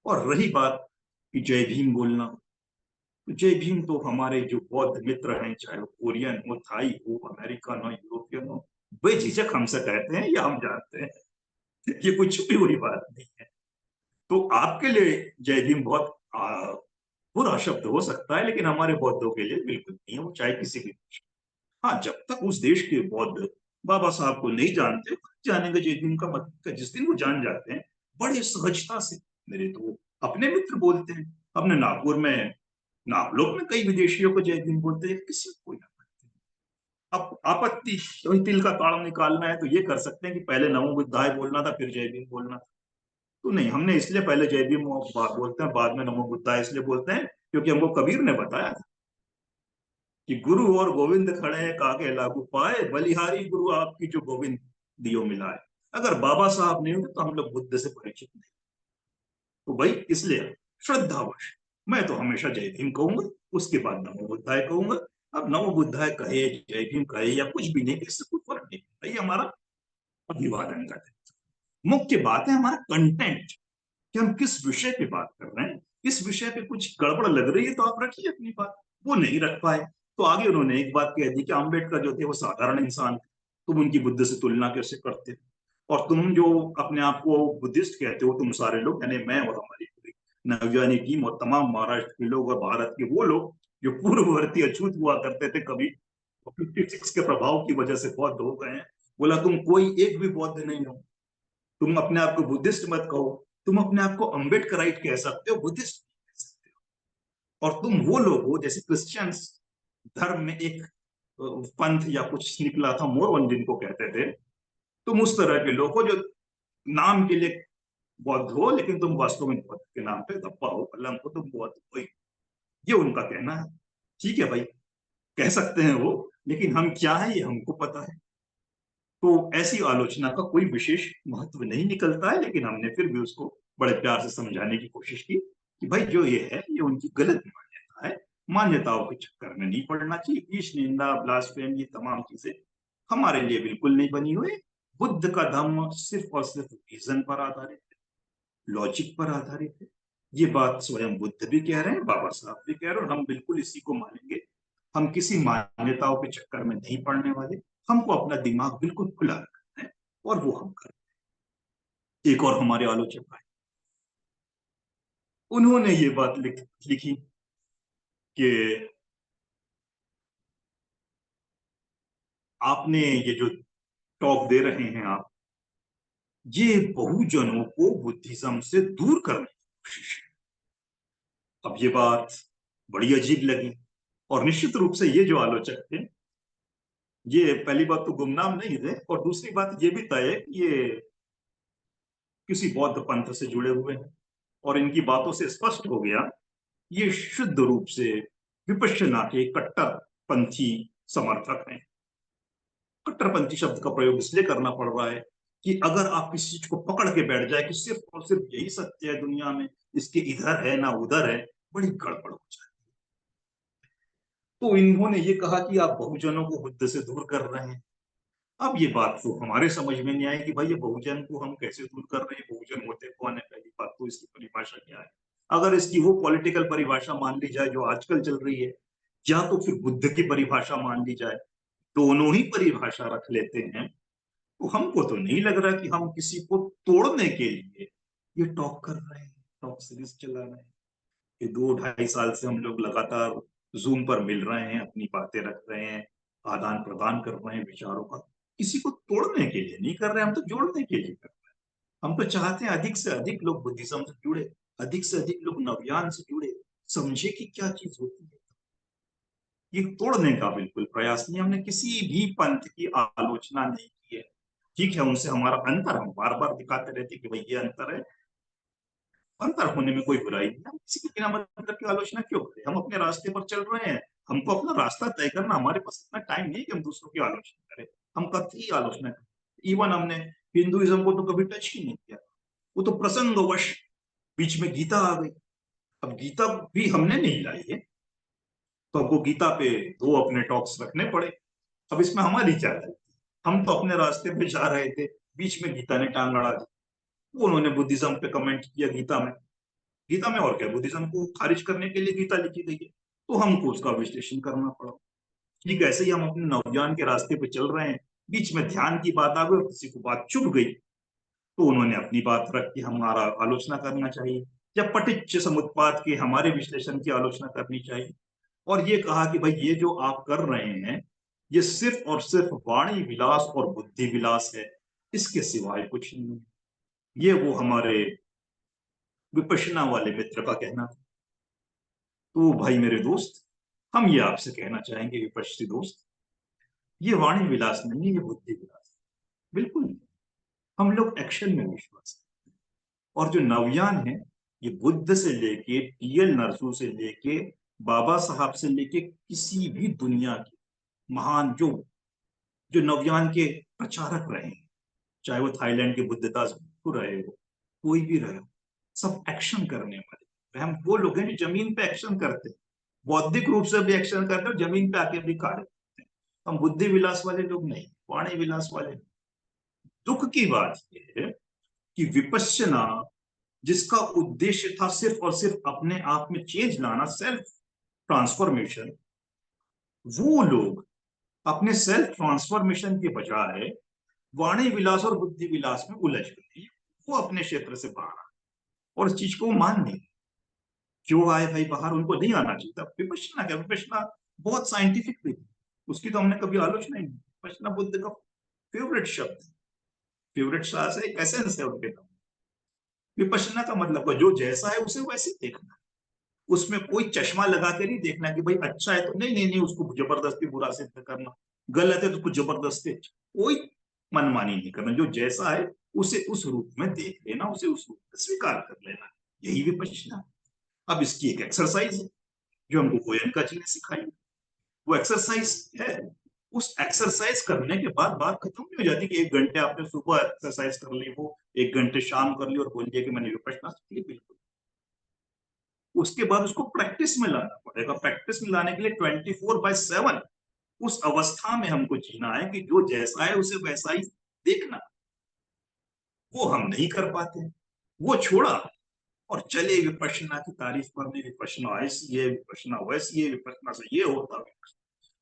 और रही बात कि जय भीम बोलना, तो जय भीम तो हमारे जो बौद्ध मित्र हैं, चाहे वो कोरियन हो, थाई हो, अमेरिकन हो, यूरोपियन हो, बेझिझक हमसे कहते हैं, या हम जानते हैं, ये कोई छुपी हुई बात नहीं है। तो आपके लिए जय भीम बहुत बुरा शब्द हो सकता है, लेकिन हमारे बौद्धों के लिए बिल्कुल नहीं है, वो चाहे किसी भी देश। हाँ, जब तक उस देश के बौद्ध बाबा साहब को नहीं जानते, जानेंगे जय भीम का मतलब। जिस दिन वो जान जाते हैं बड़े सहजता से, मेरे तो अपने मित्र बोलते हैं, अपने नागपुर में, नागलोक में कई विदेशियों को जय भीम बोलते हैं, किसी को कोई आपत्ति नहीं। अब आपत्ति तो तिल का ताड़ निकालना है तो ये कर सकते हैं कि पहले नमो बुद्धाय बोलना था, फिर जय भीम बोलना था। तो नहीं, हमने इसलिए पहले जय भीम बोलते हैं, बाद में नमो बुद्धाय इसलिए बोलते हैं क्योंकि हमको कबीर ने बताया था कि गुरु और गोविंद खड़े हैं कागे लागू पाए, बलिहारी गुरु आपकी जो गोविंद दियो मिलाए। अगर बाबा साहब नहीं होते तो हम लोग बुद्ध से परिचित नहीं। तो भाई इसलिए श्रद्धावश मैं तो हमेशा जय भीम कहूंगा, उसके बाद नमो बुद्धाय कहूंगा। अब नमो बुद्धाय कहे, जय भीम कहे, या कुछ भी नहीं, इससे कोई फर्क नहीं पड़ता, ये हमारा अभिवादन का है। मुख्य बात है हमारा कंटेंट, कि हम किस विषय पे बात कर रहे हैं। इस विषय पे कुछ गड़बड़ लग रही है तो आप रखिए अपनी बात। वो नहीं रख पाए तो आगे उन्होंने एक बात कह दी कि अम्बेडकर जो थे वो साधारण इंसान थे, तुम उनकी बुद्ध से तुलना कैसे करते हो? और तुम जो अपने आप को बुद्धिस्ट कहते हो, तुम सारे लोग, यानी मैं और हमारी पूरी नवजानी टीम और तमाम महाराष्ट्र के लोग और भारत के वो लोग जो पूर्ववर्ती अछूत हुआ करते थे, कभी 56 के प्रभाव की वजह से बौद्ध हो गए हैं। बोला तुम कोई एक भी बौद्ध नहीं हो, तुम अपने आप को बुद्धिस्ट मत कहो, तुम अपने आप को अम्बेडकराइट कह सकते हो, बुद्धिस्ट कह सकते हो। और तुम वो लोग हो जैसे क्रिश्चियंस धर्म में एक पंथ या कुछ निकला था, मोरवन जिनको कहते थे, तुम उस तरह के लोग हो जो नाम के लिए बौद्ध हो, लेकिन तुम वास्तव में बौद्ध के नाम पे दब्बा हो, कलंक हो, तुम बौद्ध हो। ये उनका कहना है। ठीक है भाई, कह सकते हैं वो, लेकिन हम क्या है ये हमको पता है। तो ऐसी आलोचना का कोई विशेष महत्व नहीं निकलता है, लेकिन हमने फिर भी उसको बड़े प्यार से समझाने की कोशिश की कि भाई जो ये है ये उनकी गलत मान्यता है, मान्यताओं के चक्कर में नहीं पड़ना चाहिए। ईश निंदा ब्लास्फेम ये तमाम चीजें हमारे लिए बिल्कुल नहीं बनी हुई। बुद्ध का धर्म सिर्फ और सिर्फ रीजन पर आधारित है, लॉजिक पर आधारित है। ये बात स्वयं बुद्ध भी कह रहे हैं, बाबा साहब भी कह रहे हैं, और हम बिल्कुल इसी को मानेंगे। हम किसी मान्यताओं के चक्कर में नहीं पड़ने वाले। हमको अपना दिमाग बिल्कुल खुला रखना है, और वो हम कर। एक और हमारे आलोचक आए, उन्होंने ये बात लिखी कि आपने ये जो टॉक दे रहे हैं आप, ये बहुजनों को बुद्धिज्म से दूर करने की कोशिश है। अब ये बात बड़ी अजीब लगी, और निश्चित रूप से ये जो आलोचक थे, ये पहली बात तो गुमनाम नहीं थे, और दूसरी बात ये भी तय है कि ये किसी बौद्ध पंथ से जुड़े हुए हैं, और इनकी बातों से स्पष्ट हो गया ये शुद्ध रूप से विपश्यना के कट्टरपंथी समर्थक हैं। कट्टरपंथी शब्द का प्रयोग इसलिए करना पड़ रहा है कि अगर आप किसी चीज को पकड़ के बैठ जाए कि सिर्फ और सिर्फ यही सत्य है दुनिया में, इसके इधर है ना उधर है, बड़ी गड़बड़ हो जाए। तो इन्होंने ये कहा कि आप बहुजनों को बुद्ध से दूर कर रहे हैं। अब ये बात तो हमारे समझ में नहीं आई कि भाई ये बहुजन को हम कैसे दूर कर रहे हैं, बहुजन होते कौन है, पहली बात तो इसकी परिभाषा क्या है। अगर इसकी वो पॉलिटिकल परिभाषा मान ली जाए जो आजकल चल रही है, या तो फिर बुद्ध की परिभाषा मान ली जाए, दोनों ही परिभाषा रख लेते हैं, तो हमको तो नहीं लग रहा कि हम किसी को तोड़ने के लिए ये टॉक कर रहे हैं, टॉक सीरीज चला रहे हैं। ये 2-2.5 साल से हम लोग लगातार जूम पर मिल रहे हैं, अपनी बातें रख रहे हैं, आदान प्रदान कर रहे हैं विचारों का। किसी को तोड़ने के लिए नहीं कर रहे, हम तो जोड़ने के लिए कर रहे हैं। हम तो चाहते हैं अधिक से अधिक लोग बुद्धिज्म से जुड़े, अधिक से अधिक लोग नवयान से जुड़े, समझे कि क्या चीज होती है। ये तोड़ने का बिल्कुल प्रयास नहीं, हमने किसी भी पंथ की आलोचना नहीं की है। ठीक है, उनसे हमारा अंतर हम बार बार दिखाते रहते कि भाई ये अंतर है, अंतर होने में कोई बुराई नहीं। हम किसी के बिना मतलब की आलोचना क्यों करें, हम अपने रास्ते पर चल रहे हैं। हमको अपना रास्ता तय करना, हमारे पास इतना टाइम नहीं कि हम दूसरों की आलोचना करें। हम कतई आलोचना करें, इवन हमने हिंदुइज्म को तो कभी टच ही नहीं किया। वो तो प्रसंगवश बीच में गीता आ गई। अब गीता भी हमने नहीं लाई है, तो हमको गीता पे दो अपने टॉक्स रखने पड़े। अब इसमें हमारी क्या गलती, हम तो अपने रास्ते पे जा रहे थे, बीच में गीता ने टांग अड़ा दी। उन्होंने बुद्धिज्म पे कमेंट किया गीता में। गीता में और क्या, बुद्धिज्म को खारिज करने के लिए गीता लिखी गई है, तो हमको उसका विश्लेषण करना पड़ा। ठीक ऐसे ही हम अपने नवज्ञान के रास्ते पे चल रहे हैं, बीच में ध्यान की बात आ गई, किसी को बात चुभ गई, तो उन्होंने अपनी बात रख के हमारा आलोचना करना चाहिए, या पटिच्च समुत्पाद के हमारे विश्लेषण की आलोचना करनी चाहिए। और ये कहा कि भाई ये जो आप कर रहे हैं, ये सिर्फ और सिर्फ वाणी विलास और बुद्धि विलास है, इसके सिवाय कुछ नहीं है। ये वो हमारे विपश्यना वाले मित्र का कहना था। तो भाई मेरे दोस्त, हम ये आपसे कहना चाहेंगे विपश्ची दोस्त, ये वाणी विलास नहीं है, ये बुद्धि विलास है, बिल्कुल नहीं। हम लोग एक्शन में विश्वास करते हैं। और जो नवयान है, ये बुद्ध से लेके टीएल नरसू से लेके बाबा साहब से लेके किसी भी दुनिया के महान जो नवयान के प्रचारक रहे हैं, चाहे वो थाईलैंड के बुद्धदास रहे हो, कोई भी रहे हो, सब एक्शन करने वाले हम वो लोग हैं जो जमीन पे एक्शन करते हैं, बौद्धिक रूप से भी एक्शन करते हैं, जमीन पे आके भी कार्य करते हैं। हम बुद्धि विलास वाले लोग नहीं, वाणी विलास वाले। दुख की बात यह है कि विपश्यना, जिसका उद्देश्य था सिर्फ और सिर्फ अपने आप में चेंज लाना, सेल्फ ट्रांसफॉर्मेशन, वो लोग अपने सेल्फ ट्रांसफॉर्मेशन के बजाय वाणी विलास और बुद्धि विलास में उलझ गए। वो अपने क्षेत्र से बाहर आ, और इस चीज को मान नहीं। क्यों आए भाई बाहर, उनको नहीं आना चाहिए था। विपश्यना क्या, विपश्यना बहुत साइंटिफिक भी थी, उसकी तो हमने कभी आलोचना ही नहीं। विपश्यना बुद्ध का फेवरेट शब्द है, फेवरेट शाह से एक एसेंस है उनके नाम। विपश्यना का मतलब जो जैसा है उसे वैसे देखना, उसमें कोई चश्मा लगा के नहीं देखना कि भाई अच्छा है तो नहीं नहीं नहीं उसको जबरदस्ती बुरा सिद्ध करना, गलत है तो कुछ जबरदस्ती, कोई मनमानी नहीं करना। जो जैसा है उसे उस रूप में देख लेना, उसे उस रूप में स्वीकार कर लेना, यही विपश्यना। अब इसकी एक एक्सरसाइज है जो हमको गोयनका जी ने सिखाई, वो एक्सरसाइज है। उस एक्सरसाइज करने के बाद बात खत्म नहीं हो जाती कि 1 घंटे आपने सुबह एक्सरसाइज कर ली, वो 1 घंटे शाम कर ली और बोल दिया कि मैंने विपश्यना सीख ली। बिल्कुल उसके बाद उसको प्रैक्टिस में लाना पड़ेगा। प्रैक्टिस में लाने के लिए 24/7 उस अवस्था में हमको जीना है कि जो जैसा है उसे वैसा ही देखना। वो हम नहीं कर पाते, वो छोड़ा और चले विपश्यना की तारीफ करने, विपश्यना ऐसी है, विपश्यना वैसी है, विपश्यना से ये होता है।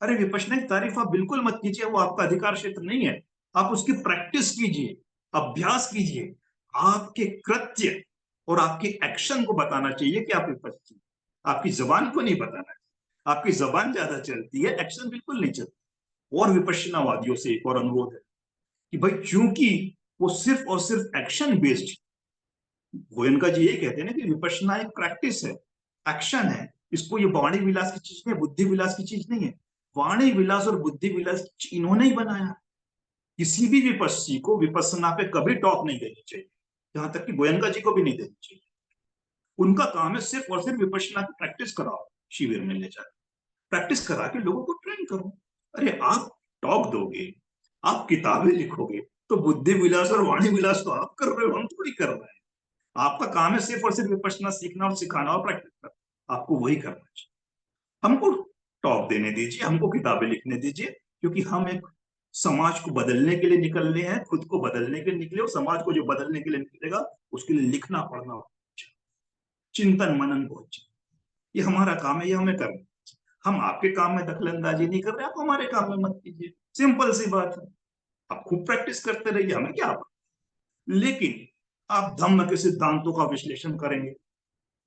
अरे विपश्यना की तारीफ आप बिल्कुल मत कीजिए, वो आपका अधिकार क्षेत्र नहीं है। आप उसकी प्रैक्टिस कीजिए, अभ्यास कीजिए। आपके कृत्य और आपके एक्शन को बताना चाहिए कि आप विपश्यना, आपकी जबान को नहीं बताना चाहिए। आपकी जबान ज्यादा चलती है, एक्शन बिल्कुल नहीं चलती। और विपश्यनावादियों से एक और अनुरोध है कि भाई चूंकि वो सिर्फ और सिर्फ एक्शन बेस्ड, गोयनका जी ये कहते हैं ना कि विपश्यना एक प्रैक्टिस है, एक्शन है। इसको ये वाणी विलास की चीज नहीं, बुद्धि विलास की चीज नहीं है। वाणी विलास और बुद्धि विलास इन्होंने ही बनाया। किसी भी विपस्सी को विपස්සना पे कभी टॉक नहीं देनी चाहिए, यहां तक कि गोयनका जी को भी नहीं देनी चाहिए। उनका काम है सिर्फ और सिर्फ विपश्यना की प्रैक्टिस कराओ, शिविर में ले जाकर प्रैक्टिस करा के लोगों को ट्रेन करो। अरे आप टॉक दोगे, आप किताबें लिखोगे, तो बुद्धि विलास और वाणी विलास तो आप कर रहे हो, हम थोड़ी कर रहे हैं। आपका काम है सिर्फ और सिर्फ विपश्यना सीखना और सिखाना और प्रैक्टिस करना, आपको वही करना चाहिए। हमको टॉप देने दीजिए, हमको किताबें लिखने दीजिए, क्योंकि हम एक समाज को बदलने के लिए निकल रहे हैं, खुद को बदलने के लिए निकले, और समाज को जो बदलने के लिए निकलेगा उसके लिए लिखना पढ़ना, चिंतन मनन बहुत चाहिए। ये हमारा काम है, ये हमें करना। हम आपके काम में दखलंदाजी नहीं कर रहे, आप हमारे काम में मत कीजिए, सिंपल सी बात है। आप खूब प्रैक्टिस करते रहिए, हमें क्या। लेकिन आप धम्म के सिद्धांतों का विश्लेषण करेंगे,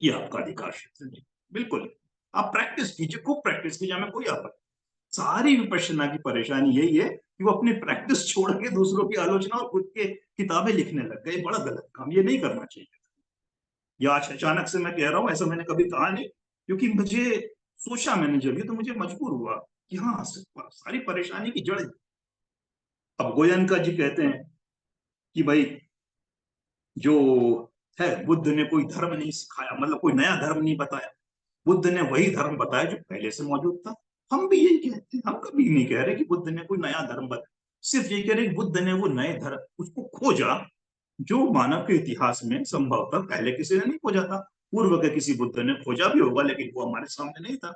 ये आपका अधिकार क्षेत्र नहीं, बिल्कुल। आप प्रैक्टिस कीजिए, खूब प्रैक्टिस कीजिए, हमें कोई आपत्ति। सारी विपश्यना की परेशानी यही है कि वो अपनी प्रैक्टिस छोड़ के दूसरों की आलोचना और खुद के किताबें लिखने लग गए। बड़ा गलत काम, ये नहीं करना चाहिए। या आज अचानक से मैं कह रहा हूं, ऐसा मैंने कभी कहा नहीं, क्योंकि मुझे सोचा, मैंने जब ये तो मुझे मजबूर हुआ कि हाँ, सारी परेशानी की जड़। अब गोयनका जी कहते हैं कि भाई जो है, बुद्ध ने कोई धर्म नहीं सिखाया, मतलब कोई नया धर्म नहीं बताया। बुद्ध ने वही धर्म बताया जो पहले से मौजूद था। हम भी यही कहते हैं, हम कभी नहीं कह रहे कि बुद्ध ने कोई नया धर्म बताया। सिर्फ यही कह रहे कि बुद्ध ने वो नए धर्म उसको खोजा जो मानव के इतिहास में संभवतः पहले किसी ने नहीं खोजा था। पूर्व के किसी बुद्ध ने खोजा भी होगा, लेकिन वो हमारे सामने नहीं था।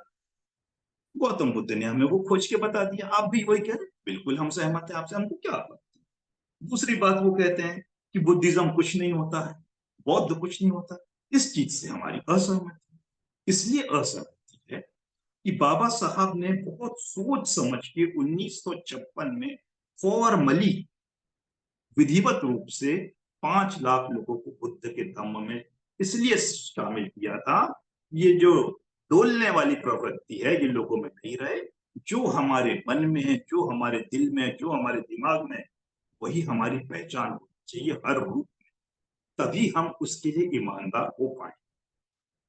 गौतम बुद्ध ने हमें वो खोज के बता दिया। आप भी वही कह रहे, बिल्कुल हम सहमत हैं आपसे, हमको क्या आपत्ति। दूसरी बात वो कहते हैं कि बुद्धिज्म कुछ नहीं होता है, बौद्ध कुछ नहीं होता। इस चीज से हमारी असहमति, इसलिए असहमति है कि बाबा साहब ने बहुत सोच समझ के 1956 में फॉर्मली, विधिवत रूप से 5 लाख लोगों को बुद्ध के धम्म में इसलिए शामिल किया था। ये जो डोलने वाली प्रवृत्ति है ये लोगों में नहीं रहे। जो हमारे मन में है, जो हमारे दिल में है, जो हमारे दिमाग में है, वही हमारी पहचान होनी चाहिए हर रूप में। तभी हम उसके लिए ईमानदार हो पाए।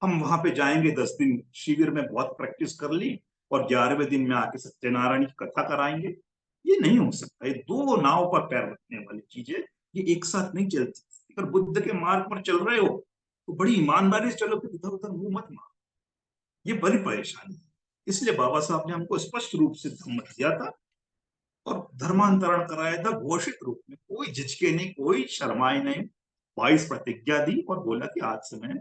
हम वहां पे जाएंगे, 10 दिन शिविर में बहुत प्रैक्टिस कर ली, और 11वें दिन में आके सत्यनारायण की कथा कराएंगे, ये नहीं हो सकता। ये दो नाव पर पैर रखने वाली चीजें, ये एक साथ नहीं चलती। अगर बुद्ध के मार्ग पर चल रहे हो तो बड़ी ईमानदारी से चलो, फिर इधर उधर मुंह मत मारो। ये बड़ी परेशानी है। इसलिए बाबा साहब ने हमको स्पष्ट रूप से धम्म दिया था और धर्मांतरण कराया था घोषित रूप में। कोई झिझके नहीं, कोई शर्माए नहीं। 22 प्रतिज्ञा दी और बोला कि आज से मैं,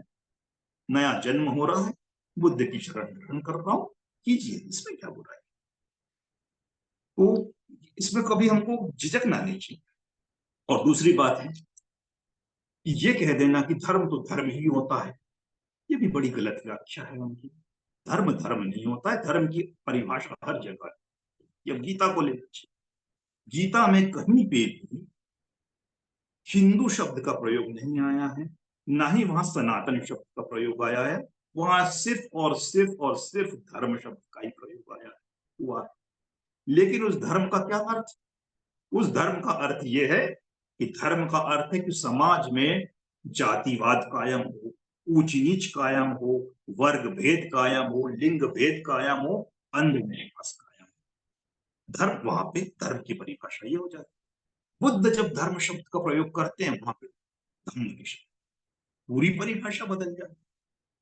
नया जन्म हो रहा है, बुद्ध की शरण ग्रहण कर रहा हूं, कीजिए, इसमें क्या बुराई। तो इसमें कभी हमको झिझकना नहीं चाहिए। और दूसरी बात है, ये कह देना कि धर्म तो धर्म ही होता है, ये भी बड़ी गलत व्याख्या है उनकी। धर्म धर्म नहीं होता है, धर्म की परिभाषा हर जगह है। अब गीता को ले लीजिए, गीता में कहीं पे भी हिंदू शब्द का प्रयोग नहीं आया है, ना ही वहां सनातन शब्द का प्रयोग आया है। वहां सिर्फ और सिर्फ और सिर्फ धर्म शब्द का ही प्रयोग आया है, हुआ। लेकिन उस धर्म का क्या अर्थ, उस धर्म का अर्थ यह है कि धर्म का अर्थ है कि समाज में जातिवाद कायम हो, ऊंच नीच कायम हो, वर्ग भेद कायम हो, लिंग भेद कायम हो, अंधविश्वास कायम हो। धर्म, वहां पे धर्म की परिभाषा ये हो जाती है। बुद्ध जब धर्म शब्द का प्रयोग करते हैं, वहां पे धम्म की शब्द पूरी परिभाषा बदल जाती है।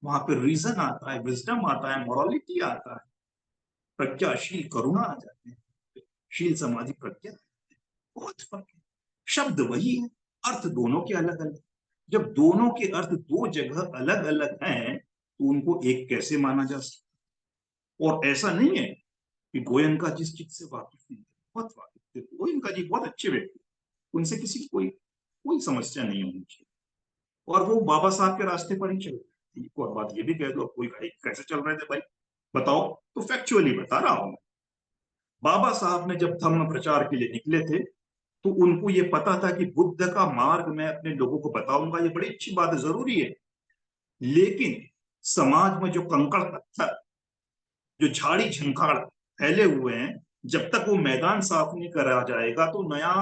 वहां पे रीजन आता है, विजडम आता है, मोरालिटी आता है, प्रज्ञाशील करुणा आ जाते हैं, शील समाधि प्रज्ञा। बहुत फर्क है, शब्द वही है, अर्थ दोनों के अलग अलग। जब दोनों के अर्थ दो जगह अलग अलग हैं, तो उनको एक कैसे माना जा सकता? और ऐसा नहीं है कि गोयनका जिस चीज से वाकिफ नहीं थे, बहुत वाकिफ थे। गोयनका जी बहुत अच्छे व्यक्ति, उनसे किसी की कोई कोई समस्या नहीं होनी चाहिए, और वो बाबा साहब के रास्ते पर ही चल रहे थे। एक और बात ये भी कह दो, कोई कहे कैसे चल रहे थे भाई, बताओ, तो फैक्चुअली बता रहा हूं। बाबा साहब ने जब धम्म प्रचार के लिए निकले थे, तो उनको ये पता था कि बुद्ध का मार्ग मैं अपने लोगों को बताऊंगा, ये बड़ी अच्छी बात है, जरूरी है। लेकिन समाज में जो कंकड़ पत्थर, जो झाड़ी झंखाड़ फैले हुए हैं, जब तक वो मैदान साफ नहीं करा जाएगा तो नया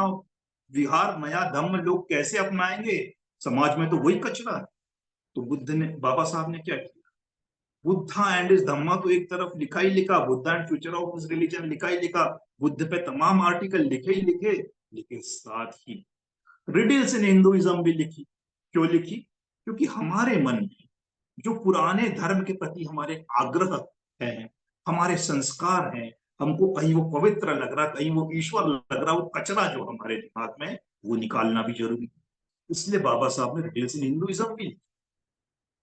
विहार, नया धम्म लोग कैसे अपनाएंगे? समाज में तो वही कचरा है। तो बुद्ध ने, बाबा साहब ने क्या किया? बुद्धा एंड इज धम्मा तो एक तरफ लिखा ही लिखा, Buddha and future of his religion लिखा ही लिखा, बुद्ध पे तमाम आर्टिकल लिखे ही लिखे, लेकिन साथ ही रिडिल्स इन हिंदुइज्म भी लिखी। क्यों लिखी? क्योंकि हमारे मन में जो पुराने धर्म के प्रति हमारे आग्रह है, हमारे संस्कार हैं, हमको कहीं वो पवित्र लग रहा, कहीं वो ईश्वर लग रहा, वो कचरा जो हमारे दिमाग में, वो निकालना भी जरूरी है। इसलिए बाबा साहब ने रिडिल्स इन हिंदुइज्म भी,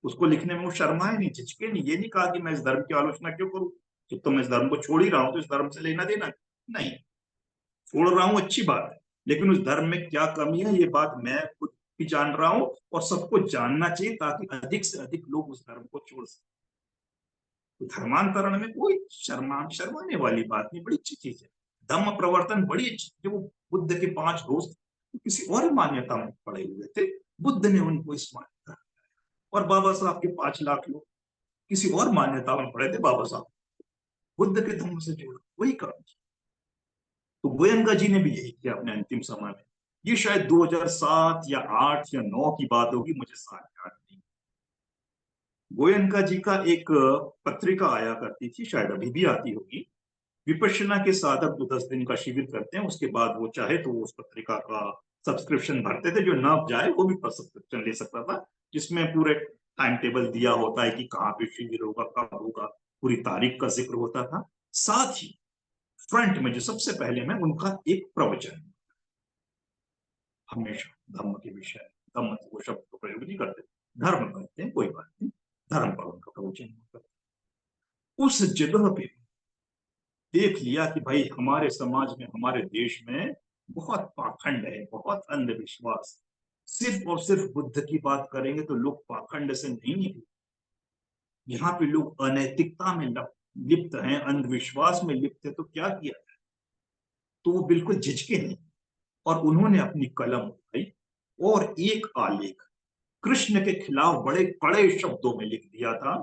उसको लिखने में वो शर्माए नहीं, झिझके नहीं, ये नहीं कहा कि मैं इस धर्म की आलोचना क्यों करूं, जब तो मैं इस धर्म को छोड़ ही रहा हूं तो इस धर्म से लेना देना नहीं। छोड़ रहा हूं अच्छी बात है, लेकिन उस धर्म में क्या कमी है ये बात मैं खुद भी जान रहा हूं, और सबको जानना चाहिए, ताकि अधिक से अधिक लोग उस धर्म को छोड़ सकें। तो धर्मांतरण में कोई शर्माने वाली बात नहीं, बड़ी अच्छी चीज है। धम्म प्रवर्तन बड़ी अच्छी, जो वो बुद्ध के 5 दोस्त किसी और मान्यता में पड़े हुए थे, बुद्ध ने उनको इस मान्यता, और बाबा साहब के 5 लाख लोग किसी और मान्यता में पड़े थे, बाबा साहब बुद्ध के धम्म से जोड़ा, वही काम। तो गोयनका जी ने भी यही किया अपने अंतिम समय में। ये शायद 2007 या 8 या 9 की बात होगी, मुझे साल याद नहीं। गोयनका जी का एक पत्रिका आया करती थी, शायद अभी भी आती होगी, विपश्यना के साधक जो 10 दिन का शिविर करते हैं, उसके बाद वो चाहे तो वो उस पत्रिका का सब्सक्रिप्शन भरते थे, जो ना जाए वो भी सब्सक्रिप्शन ले सकता था, जिसमें पूरे टाइम टेबल दिया होता है कि कहाँ पे शिविर होगा, कब होगा, पूरी तारीख का जिक्र होता था। साथ ही फ्रंट में जो सबसे पहले में उनका एक प्रवचन, हमेशा धर्म के विषय, धर्म वो शब्द को प्रयोग नहीं करते, धर्म करते हैं, कोई बात नहीं, धर्म पर उनका प्रवचन होता है। उस जगह पे देख लिया कि भाई हमारे समाज में, हमारे देश में बहुत पाखंड है, बहुत अंधविश्वास। सिर्फ और सिर्फ बुद्ध की बात करेंगे तो लोग पाखंड से नहीं निकले, यहाँ पे लोग अनैतिकता में लिप्त हैं, अंधविश्वास में लिप्त है, तो क्या किया जाए? तो वो बिल्कुल झिझके नहीं, और उन्होंने अपनी कलम उठाई और एक आलेख कृष्ण के खिलाफ बड़े कड़े शब्दों में लिख दिया था।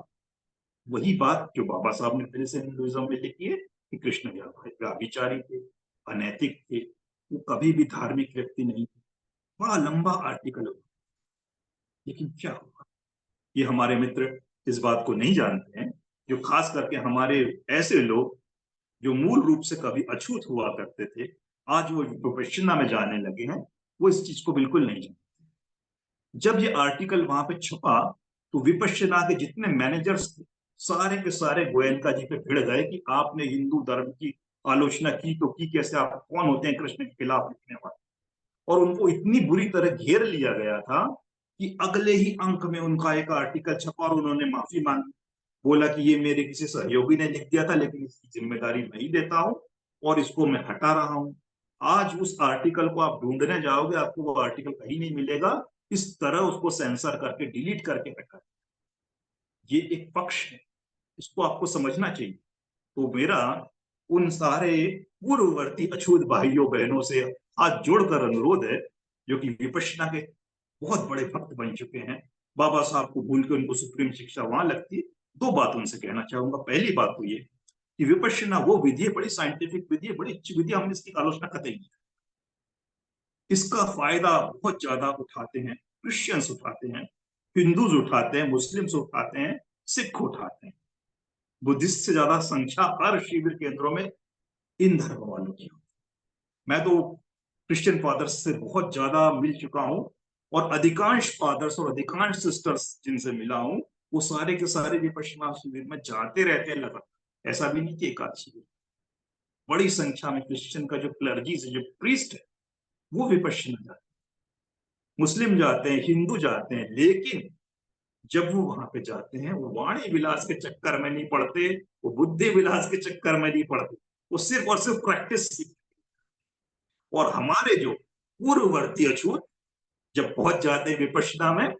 वही बात जो बाबा साहब ने फिर से हिंदुइज्म में लिखी है कि कृष्ण व्याभिचारी थे, अनैतिक थे, वो कभी भी धार्मिक व्यक्ति नहीं थे। बड़ा लंबा आर्टिकल हुआ, लेकिन क्या हुआ, ये हमारे मित्र इस बात को नहीं जानते हैं, जो खास करके हमारे ऐसे लोग जो मूल रूप से कभी अछूत हुआ करते थे, आज वो विपश्यना में जाने लगे हैं, वो इस चीज को बिल्कुल नहीं जानते। जब ये आर्टिकल वहां पे छपा, तो विपश्यना के जितने मैनेजर्स थे, सारे के सारे गोयनका जी पे भिड़ गए कि आपने हिंदू धर्म की आलोचना की तो की कैसे, आप कौन होते हैं कृष्ण के खिलाफ लिखने वाले? और उनको इतनी बुरी तरह घेर लिया गया था कि अगले ही अंक में उनका एक आर्टिकल छपा और उन्होंने माफी मांगी, बोला कि ये मेरे किसी सहयोगी ने लिख दिया था, लेकिन इसकी जिम्मेदारी मैं ही लेता हूँ और इसको मैं हटा रहा हूँ। आज उस आर्टिकल को आप ढूंढने जाओगे, आपको वो आर्टिकल कहीं नहीं मिलेगा, इस तरह उसको सेंसर करके डिलीट करके हटा। ये एक पक्ष है, इसको आपको समझना चाहिए। तो मेरा उन सारे पूर्ववर्ती अछूत भाइयों बहनों से हाथ जोड़कर अनुरोध है, जो कि विपश्यना के बहुत बड़े भक्त बन चुके हैं, बाबा साहब को भूल के उनको सुप्रीम शिक्षा वहां लगती है। 2 बात उनसे कहना चाहूंगा। पहली बात तो ये कि विपश्यना वो विधि है, बड़ी साइंटिफिक विधि है, बड़ी अच्छी विधि, हम इसकी आलोचना कतई नहीं। इसका फायदा बहुत ज्यादा उठाते हैं क्रिश्चियंस, उठाते हैं हिंदूज, उठाते हैं मुस्लिम्स, उठाते हैं सिख, उठाते हैं बुद्धिस्ट से ज्यादा संख्या हर शिविर केंद्रों में इन धर्म वालों की। मैं तो क्रिश्चियन फादर्स से बहुत ज्यादा मिल चुका हूं, और अधिकांश फादर्स और अधिकांश सिस्टर्स जिनसे मिला हूं, वो सारे के सारे विपश्यना शिविर में जाते रहते हैं लगातार। ऐसा भी नहीं कि एक आध शिविर, बड़ी संख्या में क्रिश्चियन का जो क्लर्जी से, जो प्रीस्ट है, वो विपश्यना जाते हैं, मुस्लिम जाते हैं, हिंदू जाते हैं, लेकिन जब वो वहां पे जाते हैं, वो वाणी विलास के चक्कर में नहीं पड़ते, वो बुद्धि विलास के चक्कर में नहीं पड़ते, वो सिर्फ और सिर्फ प्रैक्टिस सीखते। और हमारे जो पूर्ववर्ती अछूत जब पहुंच जाते हैं विपश्यना में,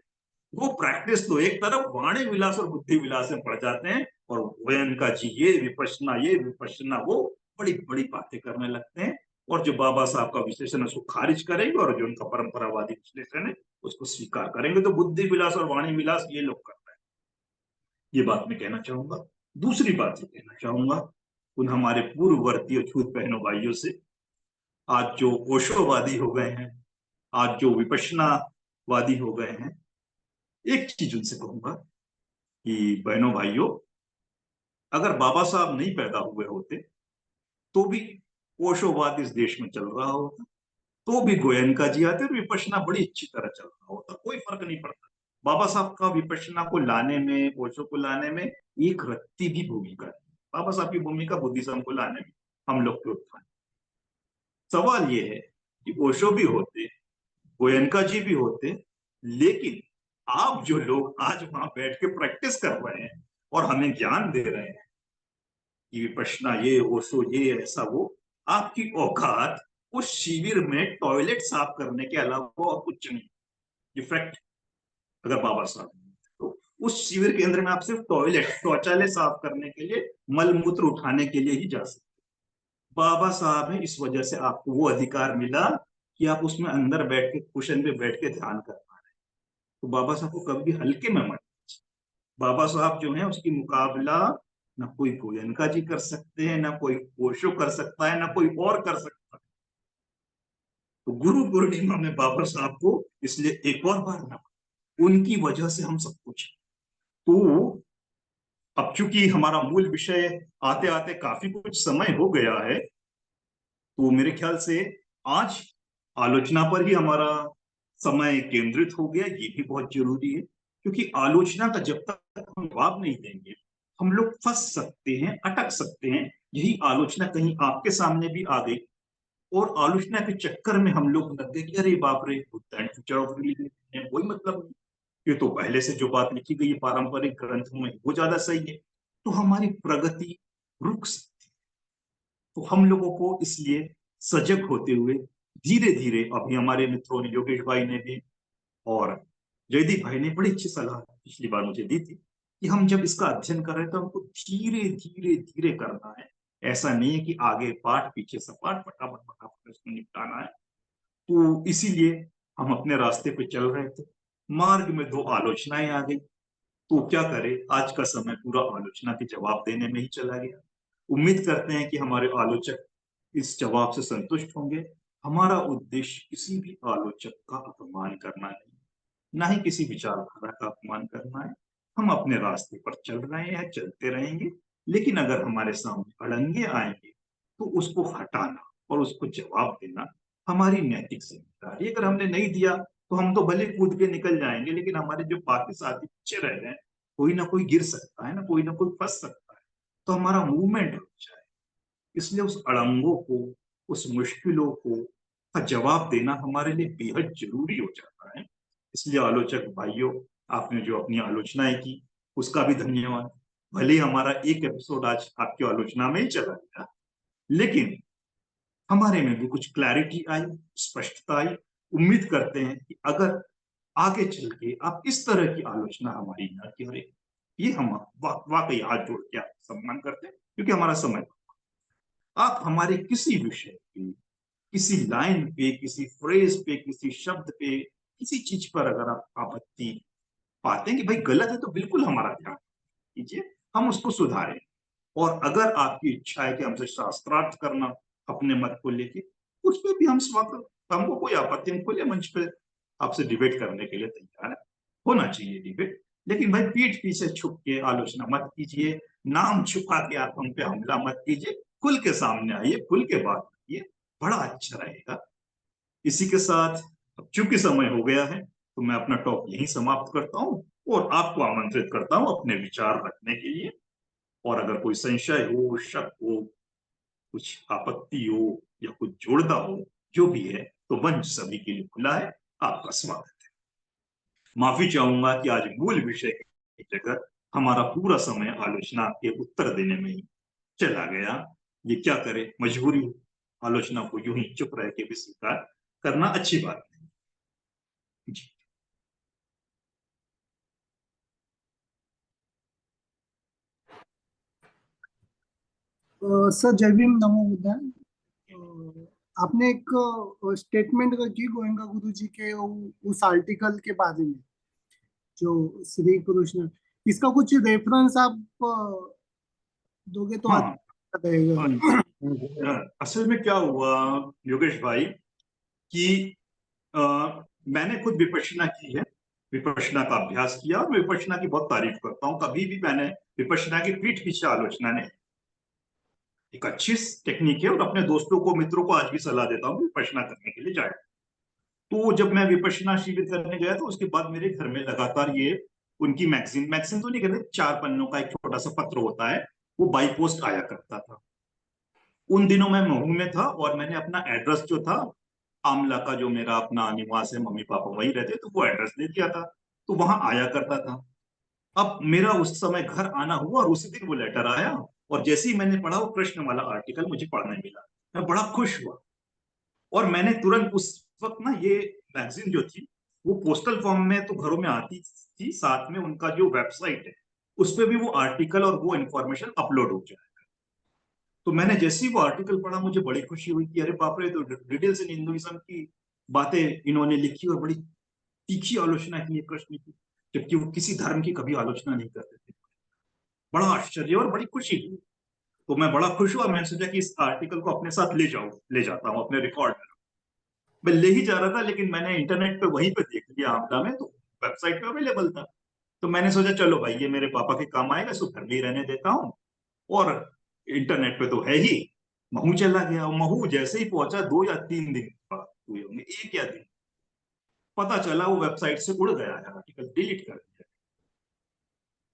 वो प्रैक्टिस तो एक तरफ, वाणी विलास और बुद्धि विलास में पड़ जाते हैं, और गोयनका जी ये विपश्यना वो, बड़ी बड़ी बातें करने लगते हैं। और जो बाबा साहब का विश्लेषण है उसको खारिज करेंगे, और जो उनका परंपरावादी विश्लेषण है उसको स्वीकार करेंगे। तो बुद्धि विलास और वाणी विलास ये लोग कर रहे हैं, ये बात मैं कहना चाहूंगा। दूसरी बात ये कहना चाहूंगा उन हमारे पूर्ववर्ती अछूत बहनों भाइयों से, आज जो ओशोवादी हो गए हैं, आज जो विपश्यनावादी हो गए हैं, एक चीज उनसे कहूंगा कि बहनों भाइयों, अगर बाबा साहब नहीं पैदा हुए होते तो भी ओशोवाद इस देश में चल रहा होता, तो भी गोयनका जी आते और विपश्यना बड़ी अच्छी तरह चल रहा होता, कोई फर्क नहीं पड़ता। बाबा साहब का विपश्यना को लाने में, ओशो को लाने में एक रत्ती भी भूमिका नहीं। बाबा साहब की भूमिका बुद्धिज्म को लाने में, हम लोग के उत्थान। सवाल ये है कि ओशो भी होते, गोयनका जी भी होते, लेकिन आप जो लोग आज वहां बैठ के प्रैक्टिस कर रहे हैं और हमें ज्ञान दे रहे हैं कि विपश्यना ये, ओशो ये, ऐसा वो, आपकी औकात उस शिविर में टॉयलेट साफ करने के अलावा और कुछ नहीं। इफेक्ट अगर बाबा साहब, तो उस शिविर केंद्र में आप सिर्फ टॉयलेट, शौचालय साफ करने के लिए, मल मूत्र उठाने के लिए ही जा सकते। बाबा साहब है, इस वजह से आपको वो अधिकार मिला कि आप उसमें अंदर बैठ के, कुशन पे बैठ के ध्यान कर पा रहे हैं। तो बाबा साहब को कभी हल्के में मत। बाबा साहब जो है उसकी मुकाबला ना कोई गोयनका जी कर सकते हैं, ना कोई ओशो कर सकता है, ना कोई और कर सकता है। तो गुरु पूर्णिमा में बाबा साहब को इसलिए एक और बार ना, उनकी वजह से हम सब कुछ। तो अब चूंकि हमारा मूल विषय आते आते काफी कुछ समय हो गया है, तो मेरे ख्याल से आज आलोचना पर ही हमारा समय केंद्रित हो गया। ये भी बहुत जरूरी है, क्योंकि आलोचना का जब तक हम जवाब नहीं देंगे, हम लोग फंस सकते हैं, अटक सकते हैं। यही आलोचना कहीं आपके सामने भी आ गई, और आलोचना के चक्कर में हम लोग लग गए कि अरे बाप रे, फ्यूचर ऑफ रिलीजन है, कोई मतलब नहीं, ये तो पहले से जो बात लिखी गई है पारंपरिक ग्रंथों में वो ज्यादा सही है, तो हमारी प्रगति रुक सकती है। तो हम लोगों को इसलिए सजग होते हुए धीरे धीरे, अभी हमारे मित्रों ने, योगेश भाई ने भी और जयदीप भाई ने बड़ी अच्छी सलाह पिछली बार मुझे दी थी कि हम जब इसका अध्ययन कर रहे हैं तो हमको धीरे धीरे धीरे करना है। ऐसा नहीं है कि आगे पाठ पीछे सपाट, फटाफट फटाफट इसको निपटाना है। तो इसीलिए हम अपने रास्ते पे चल रहे थे, मार्ग में दो आलोचनाएं आ गई। तो क्या करें, आज का समय पूरा आलोचना के जवाब देने में ही चला गया। उम्मीद करते हैं कि हमारे आलोचक इस जवाब से संतुष्ट होंगे। हमारा उद्देश्य किसी भी आलोचक का अपमान करना नहीं, ना ही किसी विचारधारा का अपमान करना है। हम अपने रास्ते पर चल रहे हैं, चलते रहेंगे, लेकिन अगर हमारे सामने अड़ंगे आएंगे तो उसको हटाना और उसको जवाब देना हमारी नैतिक जिम्मेदारी। अगर हमने नहीं दिया तो हम तो भले कूद के निकल जाएंगे, लेकिन हमारे जो बाकी साथी पीछे रह गए, कोई ना कोई गिर सकता है, ना कोई ना कोई फंस सकता है, तो हमारा मूवमेंट रुक जाए। इसलिए उस अड़ंगों को, उस मुश्किलों को का जवाब देना हमारे लिए बेहद जरूरी हो जाता है। इसलिए आलोचक भाइयों, आपने जो अपनी आलोचनाएं की उसका भी धन्यवाद। भले ही हमारा एक एपिसोड आज आपकी आलोचना में ही चला गया, लेकिन हमारे में भी कुछ क्लैरिटी आई, स्पष्टता आई। उम्मीद करते हैं कि अगर आगे चल के आप इस तरह की आलोचना हमारी न करें, ये हम वाकई हाथ जोड़ के आपका सम्मान करते हैं, क्योंकि हमारा समय, आप हमारे किसी विषय पे, किसी लाइन पे, किसी फ्रेज पे, किसी शब्द पे, किसी चीज पर अगर आप आपत्ति पाते हैं कि भाई गलत है, तो बिल्कुल हमारा ध्यान कीजिए, हम उसको सुधारें। और अगर आपकी इच्छा है कि हमसे शास्त्रार्थ करना अपने मत को लेके, उस पर भी हम स्वागत, हमको कोई आपत्ति, हम खुले मंच पे आपसे डिबेट करने के लिए तैयार है। होना चाहिए डिबेट, लेकिन भाई पीठ पीछे छुप के आलोचना मत कीजिए, नाम छुपा के आप हम पे हमला मत कीजिए, खुल के सामने आइए, खुल के बात करिए, बड़ा अच्छा रहेगा। इसी के साथ अब चूंकि समय हो गया है, तो मैं अपना टॉक यहीं समाप्त करता हूँ और आपको आमंत्रित करता हूँ अपने विचार रखने के लिए। और अगर कोई संशय हो, शक हो, कुछ आपत्ति हो या कुछ जोड़ता हो, जो भी है, तो मंच सभी के लिए खुला है। आपका स्वागत है। माफी चाहूंगा कि आज मूल विषय की जगह हमारा पूरा समय आलोचना के उत्तर देने में ही चला गया। ये क्या करे, मजबूरी। आलोचना को यूं ही चुप रह के भी स्वीकार करना अच्छी बात नहीं जी। सर जय भीम, नमो बुद्धाय। आपने एक स्टेटमेंट की गोयनका गुरु जी के उस आर्टिकल के बारे में, जो श्री कृष्ण, इसका कुछ रेफरेंस आप दोगे तो हाँ। अच्छा रहेगा। असल में क्या हुआ योगेश भाई कि अ, मैंने खुद विपश्यना की है, विपश्यना का अभ्यास किया और मैं विपश्यना की बहुत तारीफ करता हूँ। कभी भी मैंने विपश्यना की पीठ पीछे आलोचना नहीं। एक अच्छी टेक्निक है और अपने दोस्तों को मित्रों को आज भी सलाह देता हूँ विपश्यना करने के लिए जाए। तो जब मैं विपश्यना शिविर करने गया तो उसके बाद मेरे घर में लगातार ये उनकी मैगजीन मैगजीन तो नहीं कहते, 4 पन्नों का एक छोटा सा पत्र होता है, वो बाई पोस्ट आया करता था। उन दिनों मैं महू में था और मैंने अपना एड्रेस जो था, आमला का जो मेरा अपना निवास है, मम्मी पापा वहीं रहते, तो वो एड्रेस दे दिया था, तो वहां आया करता था। अब मेरा उस समय घर आना हुआ और उसी दिन वो लेटर आया, और जैसे ही मैंने पढ़ा वो कृष्ण वाला आर्टिकल मुझे पढ़ने मिला, मैं बड़ा खुश हुआ। और मैंने तुरंत उस वक्त ना ये मैगजीन जो थी वो पोस्टल फॉर्म में तो घरों में आती थी, साथ में उनका जो वेबसाइट है उस पर भी वो आर्टिकल और वो इन्फॉर्मेशन अपलोड हो जाए। तो मैंने जैसे ही वो आर्टिकल पढ़ा मुझे बड़ी खुशी हुई कि अरे बाप रे, तो डिटेल्स इन हिंदुइज्म की बातें इन्होंने लिखी और बड़ी तीखी आलोचना की है कृष्ण की, जबकि वो किसी धर्म की कभी आलोचना नहीं करते थे। बड़ा आश्चर्य और बड़ी खुशी हुई। तो मैं बड़ा खुश हुआ, मैंने सोचा कि इस आर्टिकल को अपने साथ ले जाता हूँ अपने रिकॉर्ड में। मैं ले ही जा रहा था, लेकिन मैंने इंटरनेट पे वहीं पे देख लिया आमदा में, तो वेबसाइट पे अवेलेबल था। तो मैंने सोचा चलो भाई ये मेरे पापा के काम आएगा, इसको घर में ही रहने देता हूँ। और इंटरनेट पे तो है ही। महू चला गया, और महू जैसे ही पहुंचा 2 या 3 दिन बाद हुए होंगे, 1 या 2 दिन, पता चला वो वेबसाइट से उड़ गया है, आर्टिकल डिलीट कर दिया।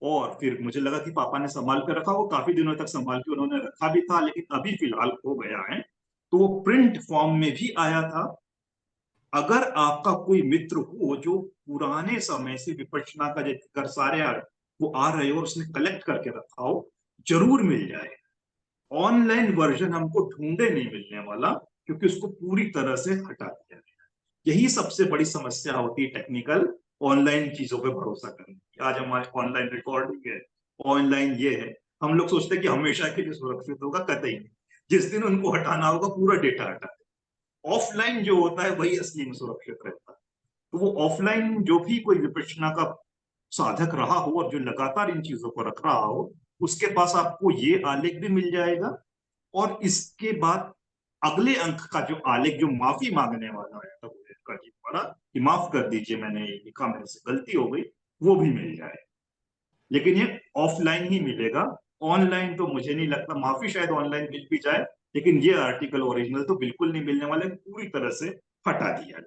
और फिर मुझे लगा कि पापा ने संभाल कर रखा, वो काफी दिनों तक संभाल के उन्होंने रखा भी था, लेकिन अभी फिलहाल हो गया है। तो वो प्रिंट फॉर्म में भी आया था। अगर आपका कोई मित्र हो जो पुराने समय से विपश्यना का जिक्र सारे वो आ रहे हो और उसने कलेक्ट करके रखा हो, जरूर मिल जाए। ऑनलाइन वर्जन हमको ढूंढे नहीं मिलने वाला, क्योंकि उसको पूरी तरह से हटा दिया गया। यही सबसे बड़ी समस्या होती है टेक्निकल, ऑनलाइन चीजों पे भरोसा करने की। आज हमारे ऑनलाइन रिकॉर्डिंग है, ऑनलाइन ये है, हम लोग सोचते हैं कि हमेशा के लिए सुरक्षित होगा, कतई नहीं। जिस दिन उनको हटाना होगा पूरा डेटा हटा। ऑफलाइन जो होता है वही असली में सुरक्षित रहता है। तो वो ऑफलाइन जो भी कोई विपश्यना का साधक रहा हो और जो लगातार इन चीजों को रख रहा हो, उसके पास आपको ये आलेख भी मिल जाएगा। और इसके बाद अगले अंक का जो आलेख जो माफी मांगने वाला है तब का जी पड़ा कि माफ कर दीजिए, मैंने ये लिखा, मेरे से गलती हो गई, वो भी मिल जाए। लेकिन ये ऑफलाइन ही मिलेगा। ऑनलाइन तो मुझे नहीं लगता, माफी शायद ऑनलाइन मिल भी जाए, लेकिन ये आर्टिकल ओरिजिनल तो बिल्कुल नहीं मिलने वाले, पूरी तरह से हटा दिया है।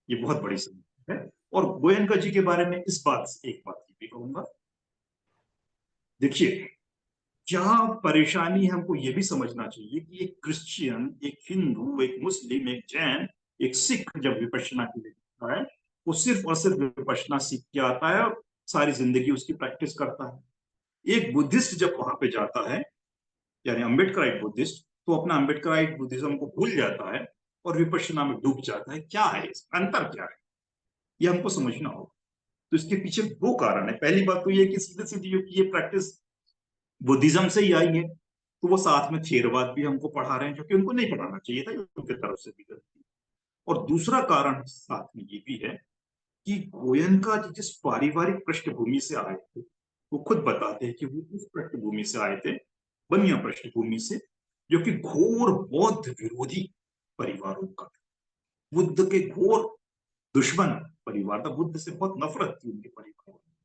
ये बहुत बड़ी समस्या है। और गोयनका जी के बारे में इस बात से एक बात ये भी कहूंगा, देखिए, जहां परेशानी हमको ये भी समझना चाहिए कि एक क्रिश्चियन, एक हिंदू, एक मुस्लिम, एक जैन, एक सिख जब विपश्यना के लिए जाता है, वो सिर्फ और सिर्फ विपश्यना सीख के आता है और सारी जिंदगी उसकी प्रैक्टिस करता है। एक बुद्धिस्ट जब वहां पे जाता है, यानी अम्बेडकराइट बुद्धिस्ट, तो अपना अम्बेडकराइट बुद्धिज्म को भूल जाता है और विपश्यना में डूब जाता है। क्या है इसका अंतर, क्या है, ये हमको समझना होगा। तो इसके पीछे दो कारण है। पहली बात तो ये कि सीधे सीधी ये प्रैक्टिस बुद्धिज्म से ही आई है, तो वो साथ में थेरवाद भी हमको पढ़ा रहे हैं, जो कि उनको नहीं पढ़ाना चाहिए था, उनकी तरफ से भी गलती। और दूसरा कारण साथ में ये भी है कि गोयनका जी जिस पारिवारिक पृष्ठभूमि से आए थे, वो खुद बताते हैं कि वो उस पृष्ठभूमि से आए थे, बनिया पृष्ठभूमि से, जो कि घोर बौद्ध विरोधी परिवारों का, बुद्ध के घोर दुश्मन परिवार था। बुद्ध से बहुत नफरत थी उनके परिवार में।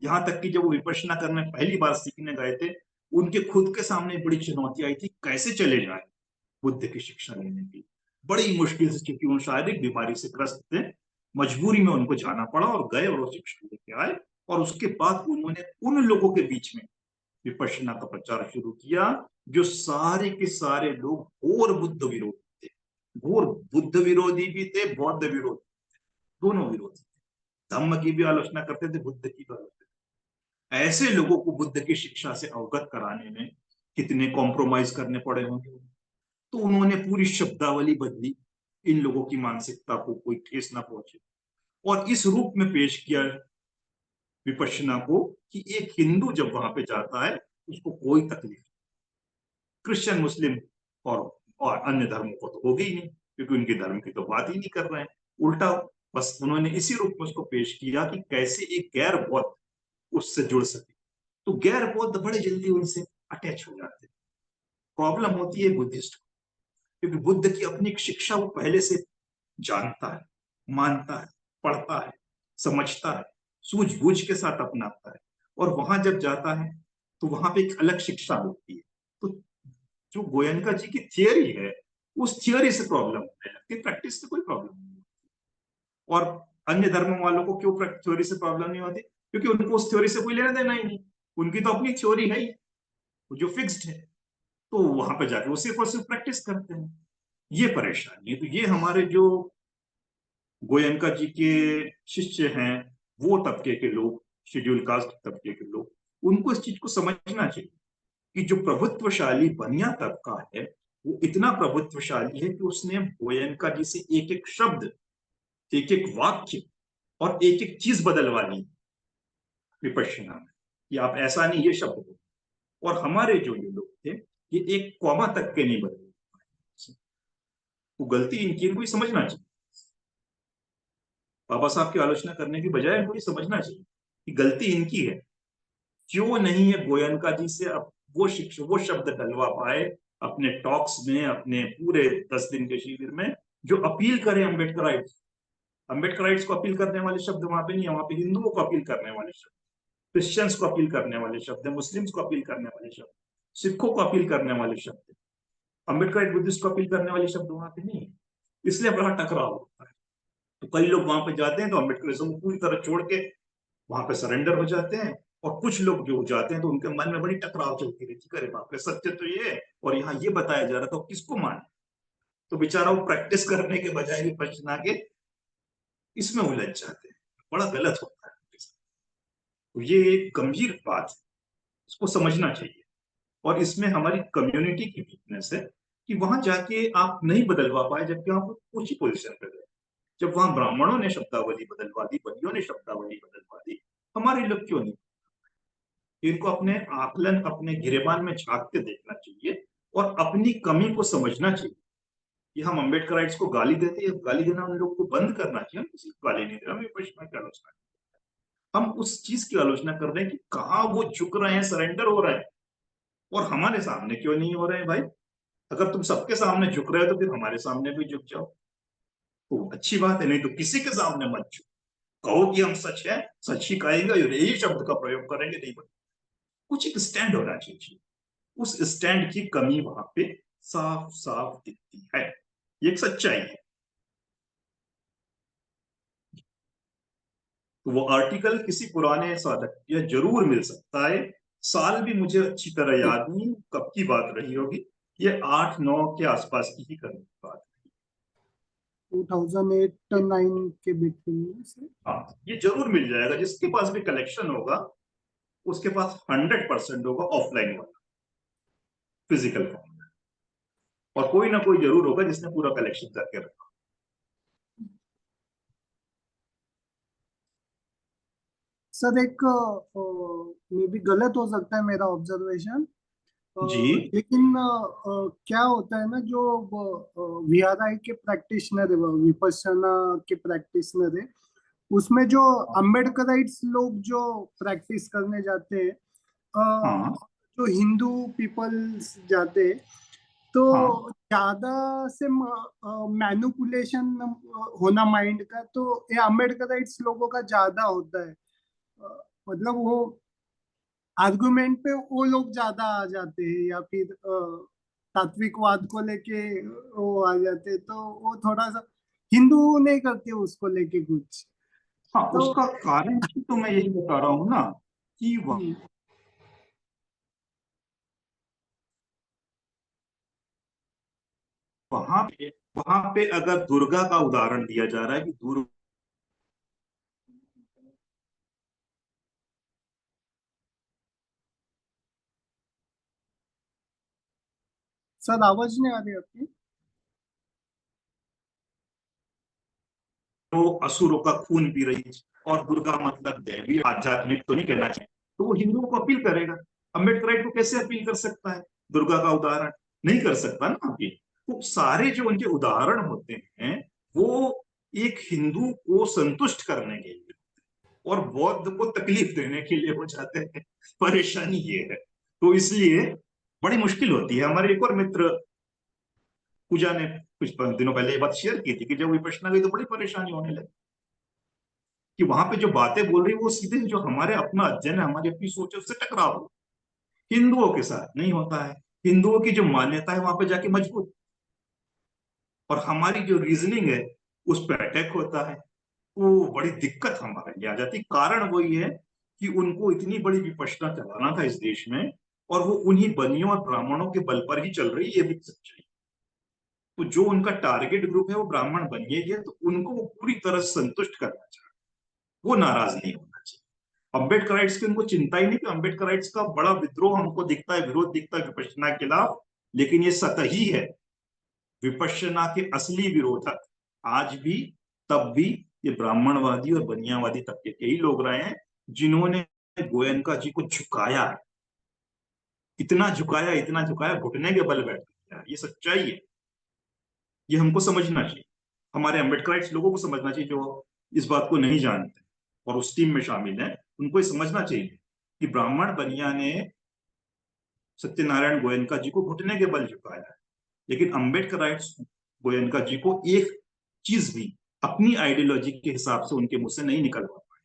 यहाँ तक कि जब वो विपश्यना करने पहली बार सीखने गए थे, उनके खुद के सामने बड़ी चुनौती आई थी, कैसे चले जाए बुद्ध की शिक्षा लेने की। बड़ी मुश्किल से, क्योंकि वो शारीरिक बीमारी से ग्रस्त थे, मजबूरी में उनको जाना पड़ा और गए और वो शिक्षा लेके आए। और उसके बाद उन्होंने उन लोगों के बीच में विपश्यना का प्रचार शुरू किया, जो सारे के सारे लोग घोर बुद्ध विरोधी थे। घोर बुद्ध विरोधी भी थे, बौद्ध विरोधी, दोनों विरोधी थे। धम्म की भी आलोचना करते थे, बुद्ध की भी आलोचना। ऐसे लोगों को बुद्ध की शिक्षा से अवगत कराने में कितने कॉम्प्रोमाइज करने पड़े होंगे। तो उन्होंने पूरी शब्दावली बदली, इन लोगों की मानसिकता को कोई ठेस ना पहुंचे, और इस रूप में पेश किया विपश्यना को कि एक हिंदू जब वहां पे जाता है उसको कोई तकलीफ नहीं। क्रिश्चियन, मुस्लिम और अन्य धर्मों को तो होगी ही नहीं, क्योंकि उनके धर्म की तो बात ही नहीं कर रहे हैं। उल्टा बस उन्होंने इसी रूप में उसको पेश किया कि कैसे एक गैर बौद्ध उससे जुड़ सके। तो गैर बौद्ध बड़े जल्दी उनसे अटैच हो जाते हैं। प्रॉब्लम होती है बुद्धिस्ट को, क्योंकि बुद्ध की अपनी एक शिक्षा वो पहले से जानता है, मानता है, पढ़ता है, समझता है, सूझबूझ के साथ अपनाता है, और वहां जब जाता है तो वहां पे एक अलग शिक्षा होती है। तो जो गोयनका जी की थियोरी है, उस थियोरी से प्रॉब्लम होने लगती है, प्रैक्टिस से कोई प्रॉब्लम नहीं। और अन्य धर्मों वालों को क्यों थ्योरी से प्रॉब्लम नहीं होती? क्योंकि उनको उस थ्योरी से कोई लेना देना ही नहीं, उनकी तो अपनी थ्योरी है ही, जो फिक्स्ड है। तो वहां पे जाके वो सिर्फ और सिर्फ प्रैक्टिस करते हैं। ये परेशानी है। तो ये हमारे जो गोयनका जी के शिष्य हैं, वो तबके के लोग, शेड्यूल कास्ट तबके के लोग, उनको इस चीज को समझना चाहिए कि जो प्रभुत्वशाली बनिया तबका है, वो इतना प्रभुत्वशाली है कि उसने गोयनका जी से एक एक शब्द, एक एक वाक्य और एक एक चीज बदलवा ली विपश्यना में, कि आप ऐसा नहीं, ये शब्द हो। और हमारे जो ये लोग थे, ये एक कॉमा तक के नहीं बदले। वो गलती इनकी, इनको समझना चाहिए। बाबा साहब की आलोचना करने की बजाय इनको ये समझना चाहिए कि गलती इनकी है। क्यों नहीं है गोयनका जी से अब वो शिक्षा, वो शब्द डलवा पाए अपने टॉक्स में, अपने पूरे 10 दिन के शिविर में, जो अपील करे अम्बेडकराइट्स। अम्बेडकराइट्स को अपील करने वाले शब्द वहां पे नहीं है, वहां पे हिंदुओं को अपील करने वाले शब्द, क्रिश्चियंस को अपील करने वाले शब्द है, मुस्लिम्स को अपील करने वाले शब्द, सिखों को अपील करने वाले शब्द। अम्बेडकराइट बुद्धिस्ट को अपील करने वाले शब्द वहां पे नहीं है। इसलिए बड़ा टकराव होता है। तो कई लोग वहां पे जाते हैं तो अम्बेडकरिज्म को पूरी तरह छोड़ के वहां पे सरेंडर हो जाते हैं, और कुछ लोग जो जाते हैं तो उनके मन में बड़ी टकराव चलती रहती, अरे बाप रे, सत्य तो ये है और यहाँ ये बताया जा रहा था, किसको माने? तो बेचारा वो प्रैक्टिस करने के बजाय विपश्यना के इसमें उलझ जाते हैं। बड़ा गलत होता है। तो ये एक गंभीर बात है, इसको समझना चाहिए। और इसमें हमारी कम्युनिटी की वीकनेस है कि वहां जाके आप नहीं बदलवा पाए, जबकि आप ऊंची पोजीशन पे गए। जब वहां ब्राह्मणों ने शब्दावली बदलवा दी, बलियों ने शब्दावली बदलवा दी, हमारे लोग क्यों नहीं? इनको अपने आकलन, अपने गिरेबान में झांक के देखना चाहिए और अपनी कमी को समझना चाहिए। कि हम अम्बेडकराइट्स को गाली देते हैं, गाली देना उन लोग को बंद करना चाहिए। हम किसी को गाली नहीं दे रहे, हम विपश्यना की आलोचना, हम उस चीज की आलोचना कर रहे हैं कि कहाँ वो झुक रहे हैं, सरेंडर हो रहे हैं, और हमारे सामने क्यों नहीं हो रहे हैं भाई? अगर तुम सबके सामने झुक रहे हो तो फिर हमारे सामने भी झुक जाओ, तो अच्छी बात है। नहीं तो किसी के सामने मत झुक, कहो कि हम सच है, सच ही कहेंगे और यही शब्द का प्रयोग करेंगे, नहीं बने। कुछ एक स्टैंड होना चाहिए। उस स्टैंड की कमी वहां पे साफ साफ दिखती है, ये एक सच्चाई है। तो वो आर्टिकल किसी पुराने साधक या जरूर मिल सकता है। साल भी मुझे अच्छी तरह याद नहीं कब की बात रही होगी, ये 8-9 के आसपास की ही करने की बात। 2008-9 के बिटवीन में से। हाँ, ये जरूर मिल जाएगा। जिसके पास भी कलेक्शन होगा उसके पास 100% होगा ऑफलाइन वाला, फिजिकल फॉर्म में। और कोई ना कोई जरूर होगा जिसने पूरा कलेक्शन करके रखा। सर एक मे भी गलत हो सकता है मेरा ऑब्जर्वेशन, जी। लेकिन क्या होता है ना, जो वीआरआई के प्रैक्टिशनर है, विपश्यना के प्रैक्टिशनर है, उसमें जो अम्बेडकराइट्स लोग जो प्रैक्टिस करने जाते हैं, हाँ जो हिंदू पीपल्स जाते हैं, तो हाँ ज्यादा से मैनिपुलेशन होना माइंड का, तो ये अम्बेडकराइट्स लोगों का ज्यादा होता है। मतलब वो आर्गुमेंट पे वो लोग ज्यादा आ जाते हैं, या फिर तात्विकवाद को लेके वो आ जाते हैं, तो वो थोड़ा सा हिंदू नहीं करते उसको लेके कुछ। हाँ, तो उसका कारण ही तो मैं यही बता रहा हूँ ना, कि हम्म, वहां पे अगर दुर्गा का उदाहरण दिया जा रहा है कि दुर्गा सर आवाज नहीं आ रही आपकी। तो असुरों का खून पी रही और दुर्गा मतलब देवी आध्यात्मिक तो नहीं कहना चाहिए, तो वो हिंदुओं को अपील करेगा। अम्बेडकर को कैसे अपील कर सकता है? दुर्गा का उदाहरण नहीं कर सकता ना अभी। तो सारे जो उनके उदाहरण होते हैं वो एक हिंदू को संतुष्ट करने के लिए और बौद्ध को तकलीफ देने के लिए हो जाते हैं। परेशानी ये है। तो इसलिए बड़ी मुश्किल होती है। हमारे एक और मित्र पूजा ने कुछ दिनों पहले ये बात शेयर की थी कि जब विपश्यना गई तो बड़ी परेशानी होने लगी कि वहां पे जो बातें बोल रही है वो सीधे जो हमारे अपना अध्ययन है, हमारी अपनी सोच है, उससे टकराव हो। हिंदुओं के साथ नहीं होता है। हिंदुओं की जो मान्यता है वहां पे जाके मजबूत, और हमारी जो रीजनिंग है उस पर अटैक होता है। वो बड़ी दिक्कत हमारे लिए आ जाती। कारण वही है कि उनको इतनी बड़ी विपश्यना चलाना था इस देश में, और वो उन्हीं बनियों और ब्राह्मणों के बल पर ही चल रही है, ये भी सच्चाई। तो जो उनका टारगेट ग्रुप है वो ब्राह्मण बनिए है, तो उनको वो पूरी तरह से संतुष्ट करना चाहिए, वो नाराज नहीं होना चाहिए। अम्बेडकराइट्स की उनको चिंता ही नहीं कि अम्बेडकराइट्स का बड़ा विद्रोह हमको दिखता है, विरोध दिखता है विपश्यना के खिलाफ, लेकिन ये सतही है। विपश्यना के असली विरोधक आज भी, तब भी ये ब्राह्मणवादी और बनियावादी तबके के ही लोग रहे हैं, जिन्होंने गोयनका जी को झुकाया है। इतना झुकाया, घुटने के बल बैठ गया। ये सच्चाई है। ये हमको समझना चाहिए। हमारे अम्बेडकराइट्स लोगों को समझना चाहिए जो इस बात को नहीं जानते और उस टीम में शामिल हैं। उनको ये समझना चाहिए कि ब्राह्मण बनिया ने सत्यनारायण गोयनका जी को घुटने के बल झुकाया है, लेकिन अम्बेडकराइट्स गोयनका जी को एक चीज भी अपनी आइडियोलॉजी के हिसाब से उनके मुंह से नहीं निकलवा पाए।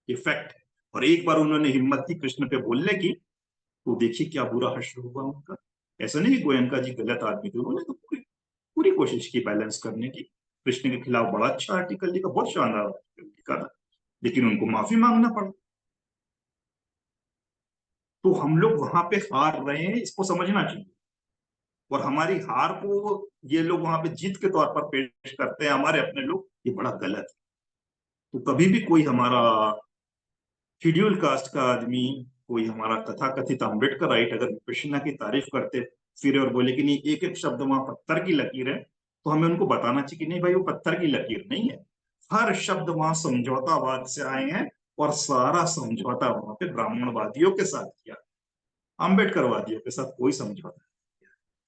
ये फैक्ट है। और एक बार उन्होंने हिम्मत की कृष्ण पे बोलने की, तो देखिए क्या बुरा हश्र हुआ उनका। ऐसा नहीं कि गोयनका जी गलत आदमी थे, उन्होंने तो पूरी पूरी कोशिश की बैलेंस करने की। कृष्ण के खिलाफ बड़ा अच्छा आर्टिकल लिखा, बहुत शानदार आर्टिकल लिखा था, लेकिन उनको माफी मांगना पड़ा। तो हम लोग वहां पे हार रहे हैं, इसको समझना चाहिए। और हमारी हार को ये लोग वहां पे जीत के तौर पर पेश करते हैं, हमारे अपने लोग, ये बड़ा गलत है। तो कभी भी कोई हमारा शेड्यूल कास्ट का आदमी, कोई हमारा तथाकथित अम्बेडकर राइट अगर विपश्यना की तारीफ करते फिर और बोले कि नहीं एक एक शब्द वहां पत्थर की लकीर है, तो हमें उनको बताना चाहिए कि नहीं भाई वो पत्थर की लकीर नहीं है। हर शब्द वहां समझौतावाद से आए हैं, और सारा समझौता वहां पे ब्राह्मणवादियों के साथ किया, अम्बेडकरवादियों के साथ कोई समझौता नहीं।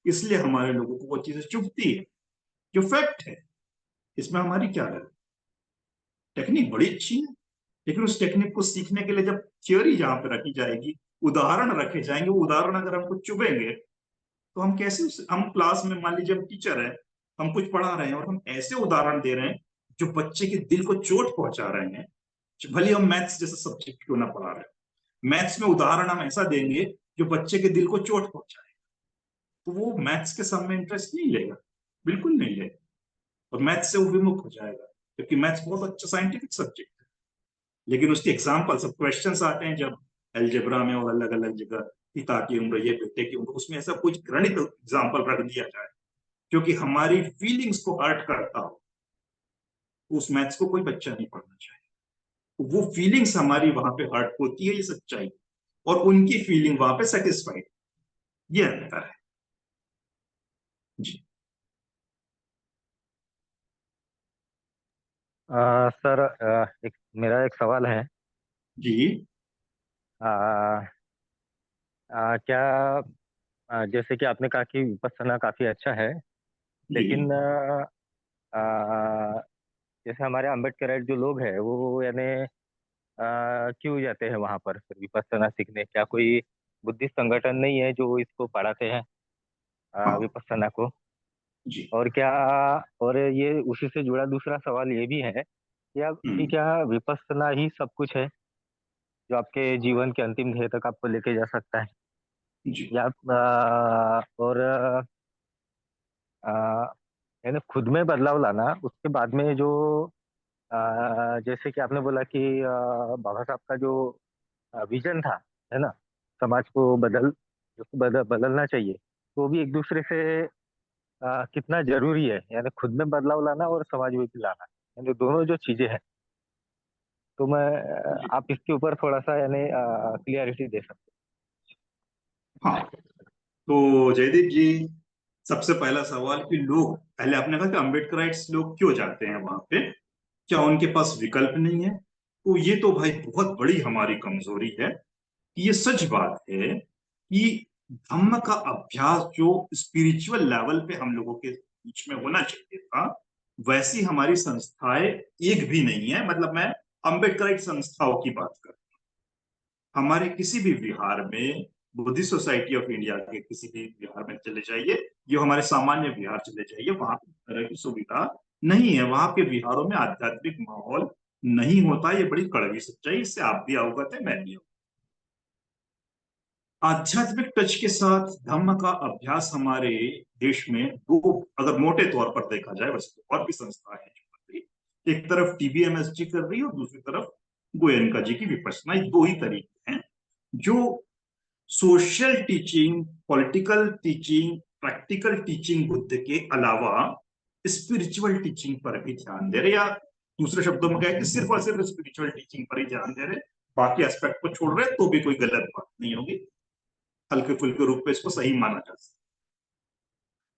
इसलिए हमारे लोगों को वो चीजें चुभती है, जो फैक्ट है। इसमें हमारी क्या गलती? टेक्निक बड़ी अच्छी है, लेकिन उस टेक्निक को सीखने के लिए जब थियोरी जहां पे रखी जाएगी, उदाहरण रखे जाएंगे, वो उदाहरण अगर हमको चुभेंगे, तो हम कैसे हम क्लास में मान लीजिए हम टीचर हैं, हम कुछ पढ़ा रहे हैं और हम ऐसे उदाहरण दे रहे हैं जो बच्चे के दिल को चोट पहुंचा रहे हैं। भले हम मैथ्स जैसे सब्जेक्ट क्यों ना पढ़ा रहे हैं, मैथ्स में उदाहरण हम ऐसा देंगे जो बच्चे के दिल को चोट पहुंचाए, तो वो मैथ्स के सामने इंटरेस्ट नहीं लेगा, बिल्कुल नहीं लेगा, और मैथ्स से वो विमुख हो जाएगा। क्योंकि मैथ्स बहुत अच्छा साइंटिफिक सब्जेक्ट है, लेकिन उसकी एग्जाम्पल सब क्वेश्चन आते हैं जब एलजेब्रा में और अलग अलग जगह, पिता की उम्र, ये बेटे की उम्र, उसमें ऐसा कुछ गणित एग्जाम्पल रख दिया जाए जो कि हमारी फीलिंग्स को हर्ट करता हो, तो उस मैथ्स को कोई बच्चा नहीं पढ़ना चाहिए। तो वो फीलिंग्स हमारी वहां पे हर्ट होती है, ये सच्चाई। और उनकी फीलिंग वहां पे सेटिस्फाइड, ये अंतर है। जी। सर, एक मेरा एक सवाल है। जी। आ, क्या जैसे कि आपने कहा कि विपස්සना काफी अच्छा है, जी। लेकिन आ, जैसे हमारे अम्बेडकर जो लोग हैं वो यानी क्यों जाते हैं वहां पर फिर विपස්සना सीखने? क्या कोई बुद्धिस्ट संगठन नहीं है जो इसको पढ़ाते हैं, हाँ। विपස්සना को? जी। और क्या, और ये उसी से जुड़ा दूसरा सवाल ये भी है कि हम्म। क्या विपස්සना ही सब कुछ है जो आपके जीवन के अंतिम ध्येय तक आपको लेके जा सकता है? जी। या और आ, यानी खुद में बदलाव लाना, उसके बाद में जो जैसे कि आपने बोला कि बाबा साहब का जो विजन था, है ना, समाज को बदलना चाहिए, तो भी एक दूसरे से कितना जरूरी है, यानी खुद में बदलाव लाना और समाज में भी लाना, यानी दोनों जो चीजें हैं। तो मैं जी। आप इसके ऊपर थोड़ा सा यानी क्लियरिटी दे सकते हाँ। तो जयदीप जी, सबसे पहला सवाल कि लोग, पहले आपने कहा कि अम्बेडकराइट्स लोग क्यों जाते हैं वहां पे, क्या उनके पास विकल्प नहीं है? तो ये तो भाई बहुत बड़ी हमारी कमजोरी है कि ये सच बात है कि धम्म का अभ्यास जो स्पिरिचुअल लेवल पे हम लोगों के बीच में होना चाहिए था, वैसी हमारी संस्थाएं एक भी नहीं है। मतलब मैं अम्बेडकराइट संस्थाओं की बात कर, हमारे किसी भी विहार में, बुद्धिस्ट सोसाइटी ऑफ इंडिया के किसी भी विहार में चले जाइए, जो हमारे सामान्य विहार चले जाइए, वहां पर तरह की सुविधा नहीं है। वहां के विहारों में आध्यात्मिक माहौल नहीं होता। ये बड़ी कड़वी सच्चाई, इससे आप भी अवगत है, मैं भी अवगत। आध्यात्मिक टच के साथ धम्म का अभ्यास हमारे देश में दो, अगर मोटे तौर पर देखा जाए, वैसे तो और भी संस्था है जो कर रही। एक तरफ टीबीएमएसजी कर रही है और दूसरी तरफ गोयनका जी की विपश्यना। ये दो ही तरीके हैं जो social teaching, political teaching, practical teaching Buddha के अलावा स्पिरिचुअल टीचिंग पर भी ध्यान दे रहे, या दूसरे शब्दों में कहें कि सिर्फ और सिर्फ स्पिरिचुअल टीचिंग पर ही ध्यान दे रहे, बाकी एस्पेक्ट को छोड़ रहे, तो भी कोई गलत बात नहीं होगी, हल्के फुल्के रूप में इसको सही माना जा सकता।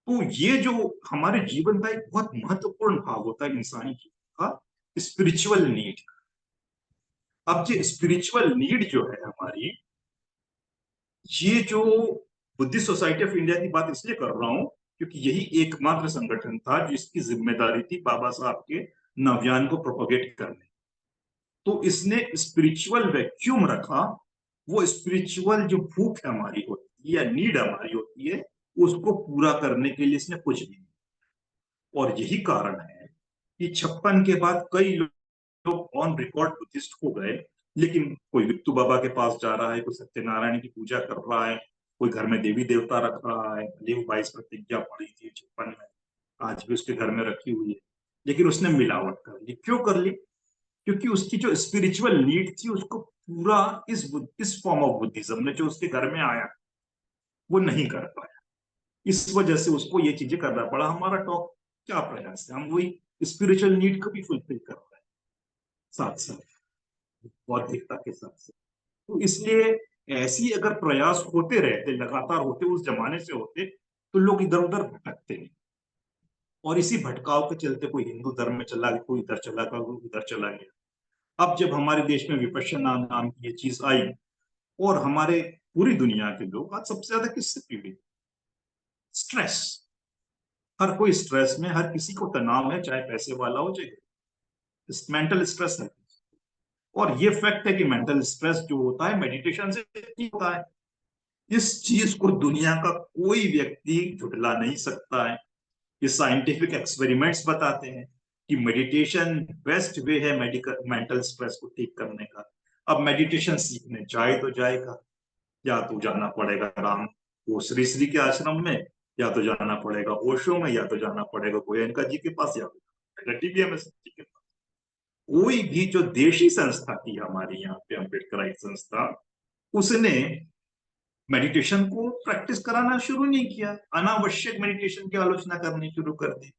तो ये जो हमारे जीवन का एक बहुत महत्वपूर्ण भाग होता है इंसानी जीवन का, स्पिरिचुअल नीड। अब ये स्पिरिचुअल नीड जो है हमारी, ये जो बुद्धिस्ट सोसाइटी ऑफ इंडिया की बात इसलिए कर रहा हूं क्योंकि यही एकमात्र संगठन था जिसकी जिम्मेदारी थी बाबा साहब के नवयान को प्रोपोगेट करने। तो इसने स्पिरिचुअल वैक्यूम रखा। वो स्पिरिचुअल जो भूख हमारी होती है या नीड हमारी होती है, उसको पूरा करने के लिए इसने कुछ नहीं। और यही कारण है कि 56 के बाद कई लोग ऑन रिकॉर्ड बुद्धिस्ट हो गए, लेकिन कोई वित्तु बाबा के पास जा रहा है, कोई सत्यनारायण की पूजा कर रहा है, कोई घर में देवी देवता रख रहा है, भले वो 22 प्रतिज्ञा पड़ी थी 56 में, आज भी उसके घर में रखी हुई है, लेकिन उसने मिलावट कर ली। क्यों कर ली? क्योंकि उसकी जो स्पिरिचुअल नीड थी उसको पूरा इस फॉर्म ऑफ बुद्धिज्म में जो उसके घर में आया वो नहीं कर पाया। इस वजह से उसको ये चीजें करना पड़ा। हमारा टॉक क्या प्रयास है, हम वही स्पिरिचुअल नीड को भी फुलफिल कर रहे हैं साथ साथ, बौद्धिकता के साथ साथ। तो इसलिए ऐसी अगर प्रयास होते रहते, लगातार होते, उस जमाने से होते, तो लोग इधर उधर भटकते नहीं। और इसी भटकाव के चलते कोई हिंदू धर्म में चला गया, कोई इधर चला गया, कोई उधर चला गया। अब जब हमारे देश में विपश्यना नाम की ये चीज आई, और हमारे पूरी दुनिया के लोग आज सबसे ज्यादा किससे पीड़ित? स्ट्रेस। हर कोई स्ट्रेस में, हर किसी को तनाव है, चाहे पैसे वाला हो चाहे मेंटल स्ट्रेस है। और ये फैक्ट है कि मेंटल स्ट्रेस जो होता है मेडिटेशन से ठीक होता है। इस चीज को दुनिया का कोई व्यक्ति झुठला नहीं सकता है। ये साइंटिफिक एक्सपेरिमेंट्स बताते हैं कि मेडिटेशन बेस्ट वे है मेडिकल मेंटल स्ट्रेस को ठीक करने का। अब मेडिटेशन सीखने जाए तो जाएगा, या तो जाना पड़ेगा राम वो श्री श्री के आश्रम में, या तो जाना पड़ेगा ओशो में, या तो जाना पड़ेगा गोयनका जी के पास, या तो टीबीएमएस जी के पास। कोई भी जो देशी संस्था थी हमारे यहाँ पे, अम्बेडकराइट संस्था, उसने मेडिटेशन को प्रैक्टिस कराना शुरू नहीं किया, अनावश्यक मेडिटेशन की आलोचना करनी शुरू कर दी।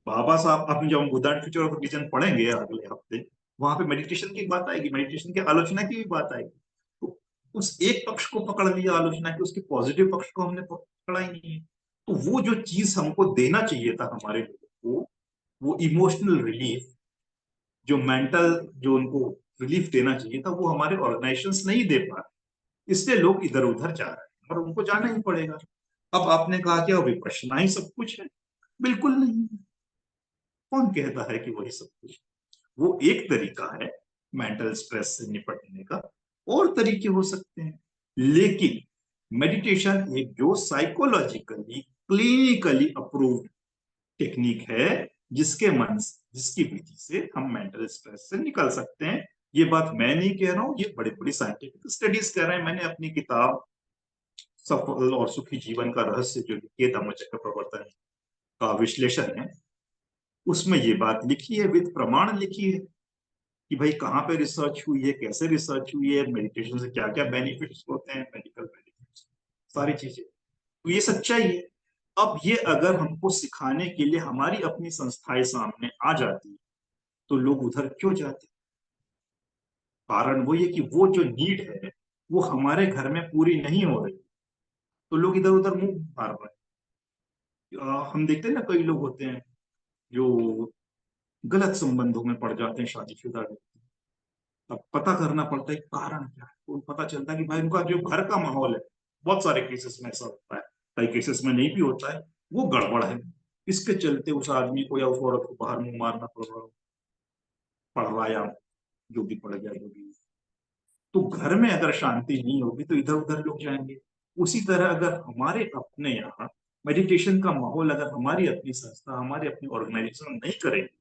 बाबा साहब, अब जब हम बुद्धा फ्यूचर ऑफ रिलीजन पढ़ेंगे अगले हफ्ते, वहां पे मेडिटेशन की बात आएगी, मेडिटेशन की आलोचना की भी बात आएगी। तो उस एक पक्ष को पकड़ लिया आलोचना की, उसके पॉजिटिव पक्ष को हमने पकड़ा ही नहीं है। तो वो जो चीज हमको देना चाहिए था हमारे लोगों को, वो इमोशनल रिलीफ, जो मेंटल, जो उनको रिलीफ देना चाहिए था, वो हमारे ऑर्गेनाइजेशंस नहीं दे पा रहे। इसलिए लोग इधर उधर जा रहे हैं और उनको जाना ही पड़ेगा। अब आपने कहा कि विपश्यना ही सब कुछ है। बिल्कुल नहीं। कौन कहता है कि वही सब कुछ? वो एक तरीका है मेंटल स्ट्रेस से निपटने का, और तरीके हो सकते हैं, लेकिन मेडिटेशन एक जो साइकोलॉजिकली क्लिनिकली अप्रूव्ड टेक्निक है, जिसकी विधि से हम मेंटल स्ट्रेस से निकल सकते हैं। ये बात मैं नहीं कह रहा हूं, ये बड़े बड़ी साइंटिफिक स्टडीज कह रहे हैं। मैंने अपनी किताब सफल और सुखी जीवन का रहस्य जो लिखी है, धम्मचक्र प्रवर्तन का विश्लेषण है, उसमें ये बात लिखी है, विद प्रमाण लिखी है कि भाई कहाँ पे रिसर्च हुई है, कैसे रिसर्च हुई है, मेडिटेशन से क्या क्या बेनिफिट्स होते हैं, मेडिकल बेनिफिट्स, सारी चीजें। तो ये सच्चाई है। अब ये अगर हमको सिखाने के लिए हमारी अपनी संस्थाएं सामने आ जाती, तो लोग उधर क्यों जाते? कारण वो ये कि वो जो नीड है वो हमारे घर में पूरी नहीं हो रही, तो लोग इधर उधर मुंह मार रहे हैं। हम देखते हैं ना, कई लोग होते हैं जो गलत संबंधों में पड़ जाते हैं, शादीशुदा व्यक्ति। अब पता करना पड़ता है कारण क्या है, तो पता चलता है कि भाई उनका जो घर का माहौल है, बहुत सारे केसेस में ऐसा होता है, कई केसेस में नहीं भी होता है, वो गड़बड़ है। इसके चलते उस आदमी को या उस औरत को बाहर मुंह मारना पड़ रहा है, या जो भी पड़ गया, जो भी। तो घर में अगर शांति नहीं होगी तो इधर उधर लोग जाएंगे। उसी तरह अगर हमारे अपने यहाँ मेडिटेशन का माहौल, अगर हमारी अपनी संस्था, हमारी अपनी ऑर्गेनाइजेशन नहीं करेगी,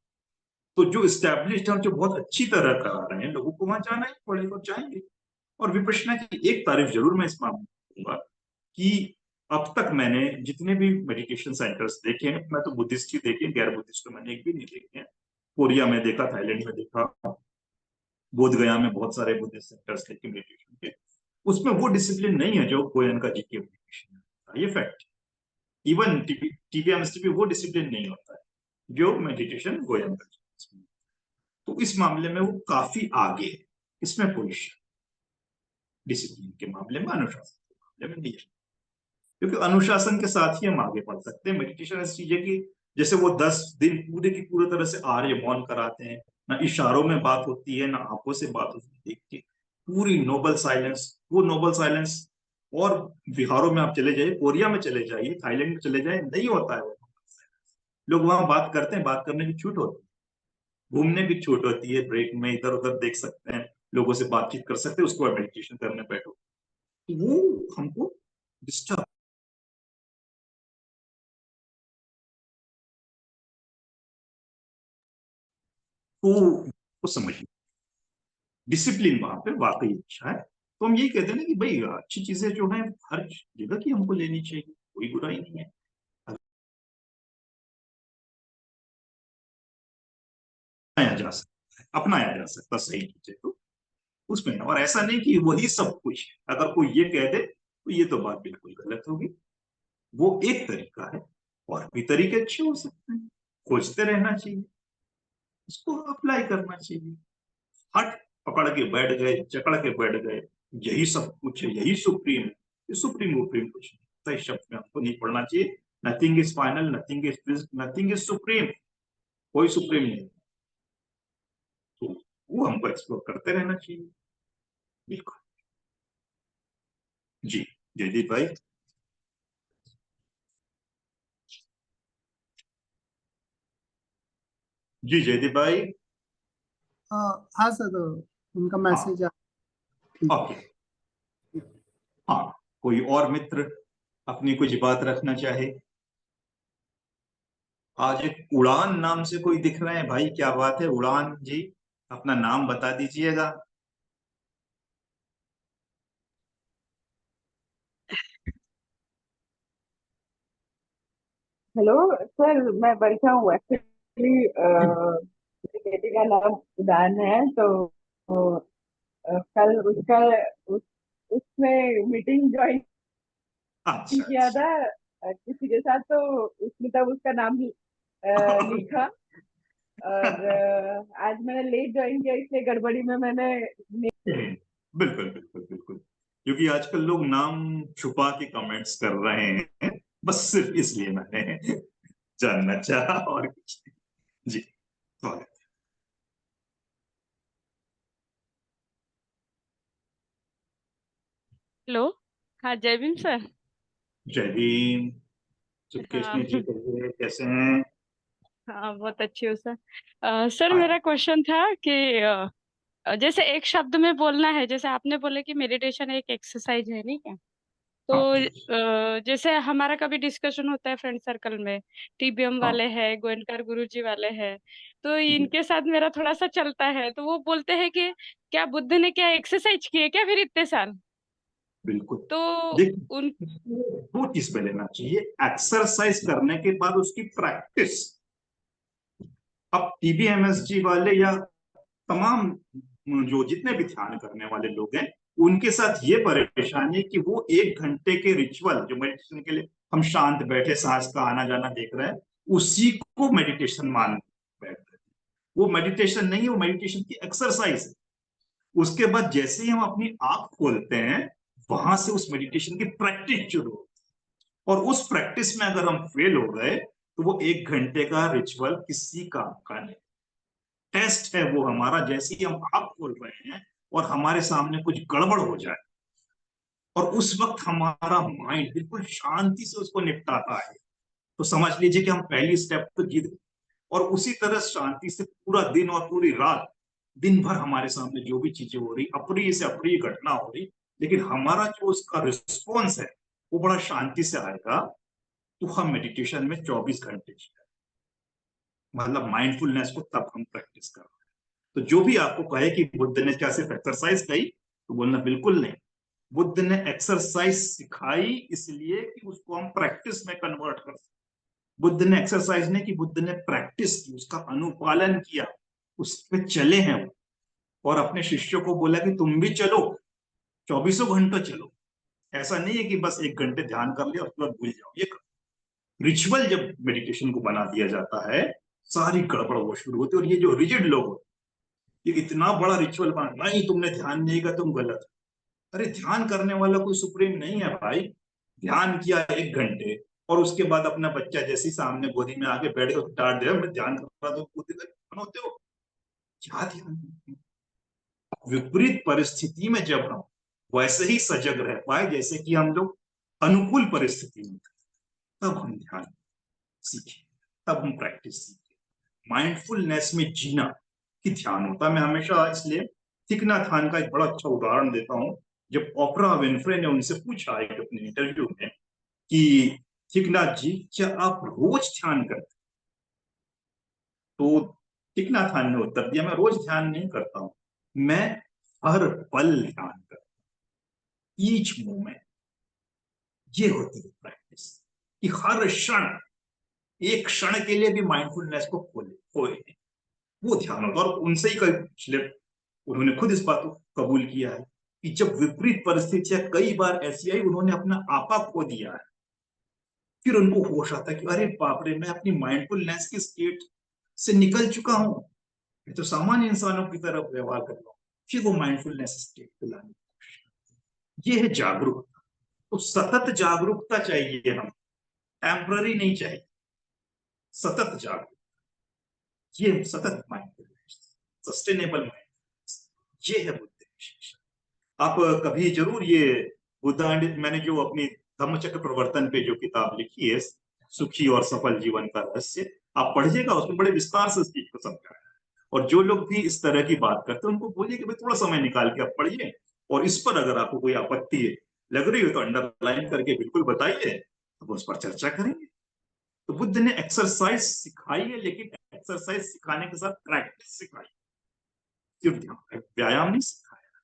तो जो इस्टेब्लिश्ड है, जो बहुत अच्छी तरह करा रहे हैं, लोगों को वहां जाना ही पड़ेगा, जाएंगे। और विपश्यना की एक तारीफ जरूर मैं इस मामले में दूंगा कि अब तक मैंने जितने भी मेडिटेशन सेंटर्स देखे हैं, मैं तो बुद्धिस्ट ही देखे, गैर बुद्धिस्ट तो मैंने एक भी नहीं देखे हैं। कोरिया में देखा, थाईलैंड में देखा, बोध गया में बहुत सारे बुद्धिस्ट सेंटर्स देखे मेडिटेशन के। उसमें वो डिसिप्लिन नहीं है जो गोयनका जी के मेडिटेशन है, ये फैक्ट। इवन टीबीएमएसटी पे वो डिसिप्लिन नहीं होता है जो मेडिटेशन गोयनका जी। तो इस मामले में वो काफी आगे है, इसमें कोई डिसिप्लिन के मामले में, अनुशासन के मामले में नहीं है। क्योंकि अनुशासन के साथ ही हम आगे बढ़ सकते हैं। मेडिटेशन ऐसी चीज है कि जैसे वो 10 दिन पूरे की पूरी तरह से आर्य मौन कराते हैं, ना इशारों में बात होती है, ना आंखों से बात होती है, देख के पूरी नोबल साइलेंस, वो नोबल साइलेंस। और बिहारों में आप चले जाइए, कोरिया में चले जाइए, थाईलैंड में चले जाइए, नहीं होता है वो। लोग वहां बात करते हैं, बात करने की छूट होती है, घूमने की छूट होती है, ब्रेक में इधर उधर देख सकते हैं, लोगों से बातचीत कर सकते हैं, उसको मेडिटेशन करने बैठो, तो वो हमको डिस्टर्ब। तो वो समझिए, डिसिप्लिन वहां पे वाकई अच्छा है। तो हम यही कहते हैं ना कि भाई अच्छी चीजें जो है हर जगह की हमको लेनी चाहिए, कोई बुराई नहीं है, अपनाया जा सकता है, अपनाया जा सकता सही चीजें तो उसमें। और ऐसा नहीं कि वही सब कुछ है, अगर कोई ये कह दे तो ये तो बात बिल्कुल गलत होगी। वो एक तरीका है, और भी तरीके अच्छे हो सकते हैं, खोजते रहना चाहिए, उसको अप्लाई करना चाहिए। हट पकड़ के बैठ गए, जकड़ के बैठ गए, यही सब कुछ है, यही सुप्रीम है, ये सुप्रीम वुप्रीम कुछ नहीं, सही शब्द में हमको नहीं पढ़ना चाहिए। Nothing is final, nothing is fixed, nothing is supreme, कोई सुप्रीम नहीं। तो वो हमको एक्सप्लोर करते रहना चाहिए। बिल्कुल। जी जयदीप भाई। जी जयदीप भाई। हाँ सर, उनका हाँ। मैसेज आ। ठीक। ओके। हाँ, कोई और मित्र अपनी कुछ बात रखना चाहे? आज एक उड़ान नाम से कोई दिख रहे हैं भाई, क्या बात है उड़ान जी, अपना नाम बता दीजिएगा। हेलो सर, मैं बैठा हूँ एक्चुअली। मेरी बेटी का नाम उड़ान है, तो कल उसका उस, उसने मीटिंग ज्वाइन अच्छा किया अच्छा। था किसी के साथ, तो उसने तब उसका नाम लिखा। और आज मैंने लेट ज्वाइन किया, इसलिए गड़बड़ी में मैंने बिल्कुल बिल्कुल बिल्कुल, क्योंकि आजकल लोग नाम छुपा के कमेंट्स कर रहे हैं, बस सिर्फ इसलिए मैंने जानना चाहा, और कुछ नहीं। जी स्वागत। हेलो। हाँ, जय भीम सर। जय भीम। सुकेशनी जी हाँ। कहिए, कैसे हैं? हाँ, बहुत अच्छी हो सर। सर, हाँ मेरा क्वेश्चन था कि जैसे एक शब्द में बोलना है, जैसे आपने बोले कि मेडिटेशन एक एक्सरसाइज है, नहीं क्या? तो हाँ जैसे हमारा कभी डिस्कशन होता है फ्रेंड सर्कल में, टीबीएम हाँ। वाले हैं, गोयनकार गुरुजी वाले हैं, तो जी इनके साथ मेरा थोड़ा सा चलता है, तो वो बोलते हैं कि क्या बुद्ध ने क्या एक्सरसाइज की है क्या फिर इतने साल? बिल्कुल। तो उन देखिए, दो चीज में लेना चाहिए, एक्सरसाइज करने के बाद उसकी प्रैक्टिस। अब टीबीएमएसजी वाले या तमाम जो जितने भी ध्यान करने वाले लोग हैं, उनके साथ ये परेशानी है कि वो 1 घंटे के रिचुअल जो मेडिटेशन के लिए हम शांत बैठे सांस का आना जाना देख रहे हैं, उसी को मेडिटेशन मान बैठ रहे हैं। वो मेडिटेशन नहीं है, वो मेडिटेशन की एक्सरसाइज है। उसके बाद जैसे ही हम अपनी आंख खोलते हैं, वहां से उस मेडिटेशन की प्रैक्टिस शुरू होती है। और उस प्रैक्टिस में अगर हम फेल हो गए तो वो 1 घंटे का रिचुअल किसी काम का नहीं। टेस्ट है वो हमारा, जैसे ही हम आँख खोल रहे हैं और हमारे सामने कुछ गड़बड़ हो जाए और उस वक्त हमारा माइंड बिल्कुल शांति से उसको निपटाता है, तो समझ लीजिए कि हम पहली स्टेप तो जीत गए। और उसी तरह शांति से पूरा दिन और पूरी रात, दिन भर हमारे सामने जो भी चीजें हो रही, अप्रिय से अप्रिय घटना हो रही, लेकिन हमारा जो उसका रिस्पॉन्स है वो बड़ा शांति से आएगा, तो हम मेडिटेशन में 24 घंटे जीते, मतलब माइंडफुलनेस को तब हम प्रैक्टिस कर रहे हैं। तो जो भी आपको कहे कि बुद्ध ने क्या सिर्फ एक्सरसाइज कही, तो बोलना बिल्कुल नहीं। बुद्ध ने एक्सरसाइज सिखाई इसलिए कि उसको हम प्रैक्टिस में कन्वर्ट कर सकें। बुद्ध ने एक्सरसाइज नहीं की, बुद्ध ने प्रैक्टिस की, उसका अनुपालन किया, उस पे चले हैं वो, और अपने शिष्यों को बोला कि तुम भी चलो, 24 घंटे चलो। ऐसा नहीं है कि बस 1 घंटे ध्यान कर लिया उसके बाद भूल जाओ। ये रिचुअल जब मेडिटेशन को बना दिया जाता है, सारी गड़बड़ वो शुरू होती है। और ये जो रिजिड लोग होते, ये इतना बड़ा रिचुअल बना, नहीं तुमने ध्यान नहीं किया तुम गलत। अरे ध्यान करने वाला कोई सुप्रीम नहीं है भाई। ध्यान किया 1 घंटे और उसके बाद अपना बच्चा जैसे सामने गोदी में आके बैठ के डांट दे, मैं ध्यान कर रहा था, होते हो क्या ध्यान। विपरीत परिस्थिति में जब हम वैसे ही सजग रह पाए जैसे कि हम लोग अनुकूल परिस्थिति में, तब हम ध्यान सीखे, तब हम प्रैक्टिस सीखे। माइंडफुलनेस में जीना कि ध्यान होता है। मैं हमेशा इसलिए थिक नैथ हैन का एक बड़ा अच्छा उदाहरण देता हूं। जब ओपरा विनफ्रे ने उनसे पूछा एक अपने इंटरव्यू में कि थिक नैथ जी, क्या आप रोज ध्यान करते? तो थिक नैथ हैन ने उत्तर दिया, मैं रोज ध्यान नहीं करता हूं, मैं हर पल ध्यान करता हूं, ईच मोमेंट। ये होती है प्रैक्टिस कि हर क्षण, एक क्षण के लिए भी माइंडफुलनेस को खोए, वो ध्यान होता। और उनसे ही पिछले उन्होंने खुद इस बात को कबूल किया है कि जब विपरीत परिस्थितियां कई बार ऐसी आई, उन्होंने अपना आपा खो दिया है, फिर उनको होश आता है कि अरे बाप रे, मैं अपनी माइंडफुलनेस की स्टेट से निकल चुका हूं, मैं तो सामान्य इंसानों की तरफ व्यवहार कर रहा हूं। फिर वो माइंडफुलनेस स्टेट को लाने की कोशिश करते हैं। ये है जागरूकता। तो सतत जागरूकता चाहिए, हम टेम्पररी नहीं चाहिए, सतत जागरूकता। ये सतत माइंडफुलनेस, सस्टेनेबल माइंडफुलनेस, ये है बुद्ध विशेष। आप कभी जरूर ये बुद्धा, मैंने जो अपनी धम्मचक्र प्रवर्तन पे जो किताब लिखी है, सुखी और सफल जीवन का रहस्य, आप पढ़िएगा, उसमें बड़े विस्तार से इस चीज को समझाया है। और जो लोग भी इस तरह की बात करते हैं उनको बोलिए कि भाई थोड़ा समय निकाल के आप पढ़िए, और इस पर अगर आपको कोई आपत्ति लग रही हो तो अंडरलाइन करके बिल्कुल बताइए, तो उस पर चर्चा करेंगे। तो बुद्ध ने एक्सरसाइज सिखाई है, लेकिन एक्सरसाइज सिखाने के साथ प्रैक्टिस सिखाई, सिर्फ व्यायाम नहीं सिखाया,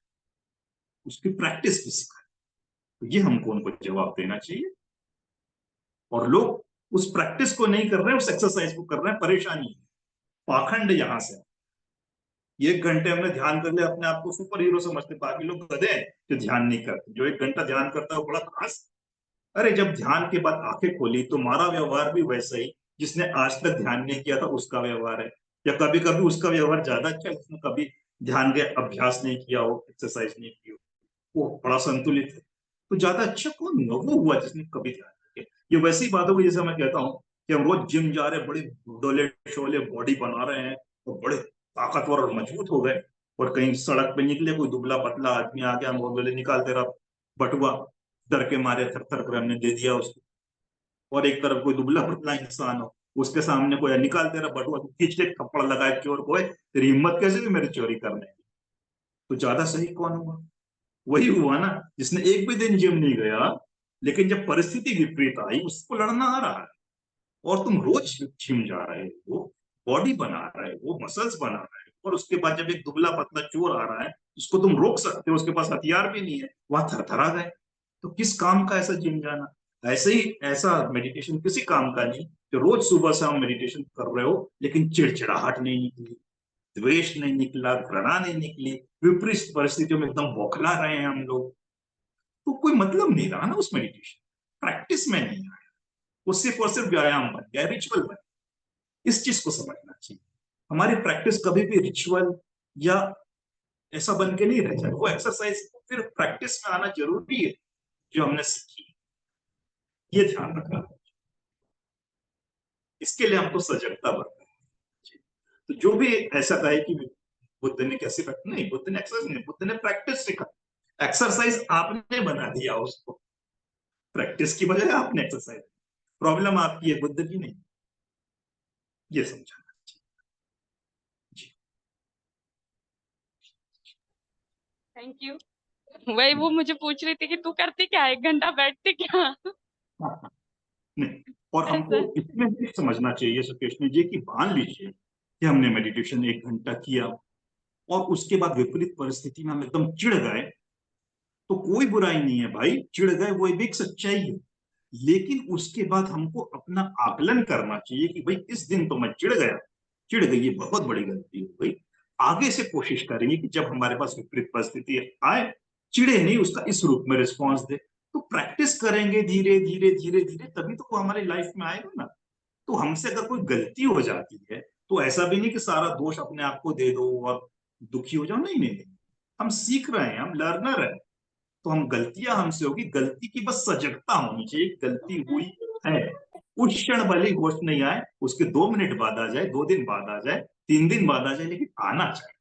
उसकी प्रैक्टिस भी सिखाई। तो ये हमको उनको जवाब देना चाहिए। और लोग उस प्रैक्टिस को नहीं कर रहे हैं, उस एक्सरसाइज को कर रहे हैं, परेशानी है, पाखंड यहां से। 1 घंटे हमने ध्यान कर लिया, अपने आप को सुपर हीरो समझते, बाकी लोग गधे हैं जो ध्यान नहीं करते। जो 1 घंटा ध्यान करता है वो बड़ा खास। अरे जब ध्यान के बाद आंखें खोली, तुम्हारा व्यवहार भी वैसा ही जिसने आज तक ध्यान नहीं किया था उसका व्यवहार है, या कभी कभी उसका व्यवहार ज्यादा अच्छा है, जिसने कभी ध्यान के अभ्यास नहीं किया हो, एक्सरसाइज नहीं की हो, वो बड़ा संतुलित है। तो ज्यादा अच्छा कौन होगा? वो हुआ जिसने कभी ध्यान नहीं किया। ये वैसी बात होगी जैसे मैं कहता हूँ कि हम रोज जिम जा रहे हैं, बड़े डोले शोले बॉडी बना रहे हैं और बड़े ताकतवर और मजबूत हो गए, और कहीं सड़क पे निकले, कोई दुबला पतला आदमी आ गया, हम बोले निकाल तेरा बटुआ, डर के मारे थर थर कर हमने दे दिया उसको। और एक तरफ कोई दुबला पतला इंसान हो, उसके सामने कोई निकाल तेरा बटुआ, तो खींच के थप्पड़ लगाए चोर को, तेरी हिम्मत कैसे भी मेरी चोरी करने की। तो ज्यादा सही कौन हुआ? वही हुआ ना जिसने एक भी दिन जिम नहीं गया, लेकिन जब परिस्थिति विपरीत आई उसको लड़ना आ रहा है। और तुम रोज जिम जा रहे हो, बॉडी बना रहे हो, मसल्स बना रहे हो, और उसके बाद जब एक दुबला पतला चोर आ रहा है उसको तुम रोक सकते हो, उसके पास हथियार भी नहीं है, वहां थरथरा गए। तो किस काम का ऐसा जिम जाना? ऐसे ही ऐसा मेडिटेशन किसी काम का नहीं कि रोज सुबह शाम मेडिटेशन कर रहे हो लेकिन चिड़चिड़ाहट नहीं निकली, द्वेष नहीं निकला, घृणा नहीं निकली, विपरीत परिस्थितियों में एकदम बौखला रहे हैं हम लोग, तो कोई मतलब नहीं रहा ना उस मेडिटेशन, प्रैक्टिस में नहीं आया, वो सिर्फ और सिर्फ व्यायाम बन गया, रिचुअल बन गया। इस चीज को समझना चाहिए। हमारी प्रैक्टिस कभी भी रिचुअल या ऐसा बन के नहीं रह जाए, वो एक्सरसाइज फिर प्रैक्टिस में आना जरूरी है जो हमने सीखी। ये ध्यान रखना। इसके लिए हमको सजगता बरतना है। तो जो भी ऐसा कहे कि बुद्ध ने कैसे नहीं, बुद्ध ने एक्सरसाइज नहीं, बुद्ध ने प्रैक्टिस सिखा। एक्सरसाइज आपने बना दिया उसको, प्रैक्टिस की बजाय आपने एक्सरसाइज। प्रॉब्लम आपकी है, बुद्ध की नहीं। ये समझाना। Thank you. वही वो मुझे पूछ रही थी कि तू करती क्या, 1 घंटा बैठती क्या? नहीं, और हमको ऐसा। इसमें भी समझना चाहिए सुकेशनी जी कि मान लीजिए कि हमने मेडिटेशन 1 घंटा किया और उसके बाद विपरीत परिस्थिति में हम एकदम चिढ़ गए, तो कोई बुराई नहीं है भाई, चिढ़ गए वो भी एक सच्चाई है। लेकिन उसके बाद हमको अपना आकलन करना चाहिए कि भाई इस दिन तो मैं चिढ़ गया, चिढ़ गई, ये बहुत बड़ी गलती हो गई। आगे से कोशिश करेंगे कि जब हमारे पास विपरीत परिस्थिति आए, चिढ़े नहीं, उसका इस रूप में रिस्पॉन्स दे। तो प्रैक्टिस करेंगे धीरे धीरे धीरे धीरे, तभी तो वो हमारी लाइफ में आएगा ना। तो हमसे अगर कोई गलती हो जाती है तो ऐसा भी नहीं कि सारा दोष अपने आप को दे दो और दुखी हो जाओ, नहीं नहीं नहीं। हम सीख रहे हैं, हम लर्नर हैं। तो हम गलतियां हमसे होगी, गलती की बस सजगता होनी चाहिए, गलती हुई है। उस क्षण भले ही होश नहीं आए, उसके 2 मिनट बाद आ जाए, 2 दिन बाद आ जाए, 3 दिन बाद आ जाए, लेकिन आना चाहिए।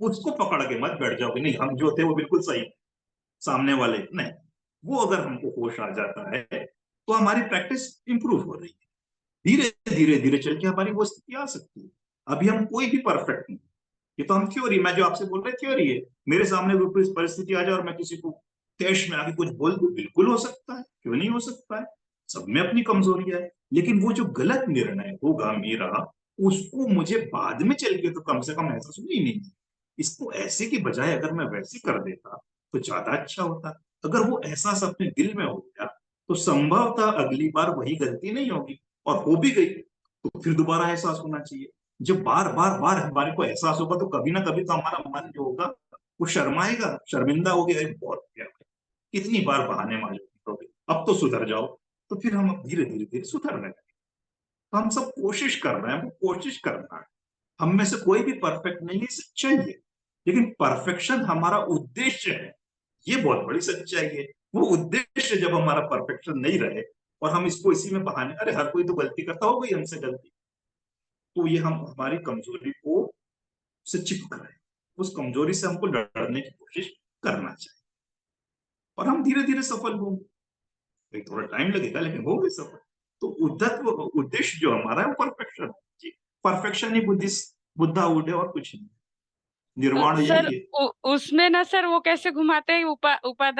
उसको पकड़ के मत बैठ जाओ कि नहीं हम जो थे वो बिल्कुल सही, सामने वाले नहीं। वो अगर हमको होश आ जाता है तो हमारी प्रैक्टिस इंप्रूव हो रही है। धीरे धीरे धीरे चल के हमारी वो स्थिति आ सकती है। अभी हम कोई भी परफेक्ट नहीं। ये तो हम थ्योरी, मैं जो आपसे बोल रहा थ्योरी है। मेरे सामने विपरीत परिस्थिति आ जाए और मैं किसी को कैश में आके कुछ बोल दूं, बिल्कुल हो सकता है, क्यों नहीं हो सकता है। सब में अपनी कमजोरियां है। लेकिन वो जो गलत निर्णय होगा मेरा, उसको मुझे बाद में चल के तो कम से कम एहसास ही नहीं। इसको ऐसे की बजाय अगर मैं वैसे कर देता तो ज्यादा अच्छा होता। अगर वो एहसास अपने दिल में हो गया तो संभवतः अगली बार वही गलती नहीं होगी, और हो भी गई तो फिर दोबारा एहसास होना चाहिए। जब बार बार बार हमारे को एहसास होगा तो कभी ना कभी तो हमारा मन जो होगा वो शर्माएगा, शर्मिंदा हो गया, "अरे बहुत हो गया, कितनी बार बहाने मारोगे, अब तो सुधर जाओ।" तो फिर हम धीरे धीरे धीरे सुधरने लगे। तो हम सब कोशिश कर रहे हैं, वो कोशिश करना है। हम में से कोई भी परफेक्ट नहीं है, सच्चाई है। लेकिन परफेक्शन हमारा उद्देश्य है, ये बहुत बड़ी सच्चाई है। वो उद्देश्य जब हमारा परफेक्शन नहीं रहे और हम इसको इसी में बहाने, अरे हर कोई तो गलती करता, हो गई हमसे गलती, तो ये हम हमारी कमजोरी को से चिपक रहे हैं। उस कमजोरी से हमको लड़ने की कोशिश करना चाहिए और हम धीरे धीरे सफल होंगे। थोड़ा टाइम लगेगा लेकिन होंगे सफल। तो उद्धत्व उद्देश्य जो हमारा है वो परफेक्शन है। परफेक्शन ही बुद्धा उड है और कुछ नहीं। निर्वाण सर यही है। उसमें ना सर वो कैसे घुमाते हैं उपादान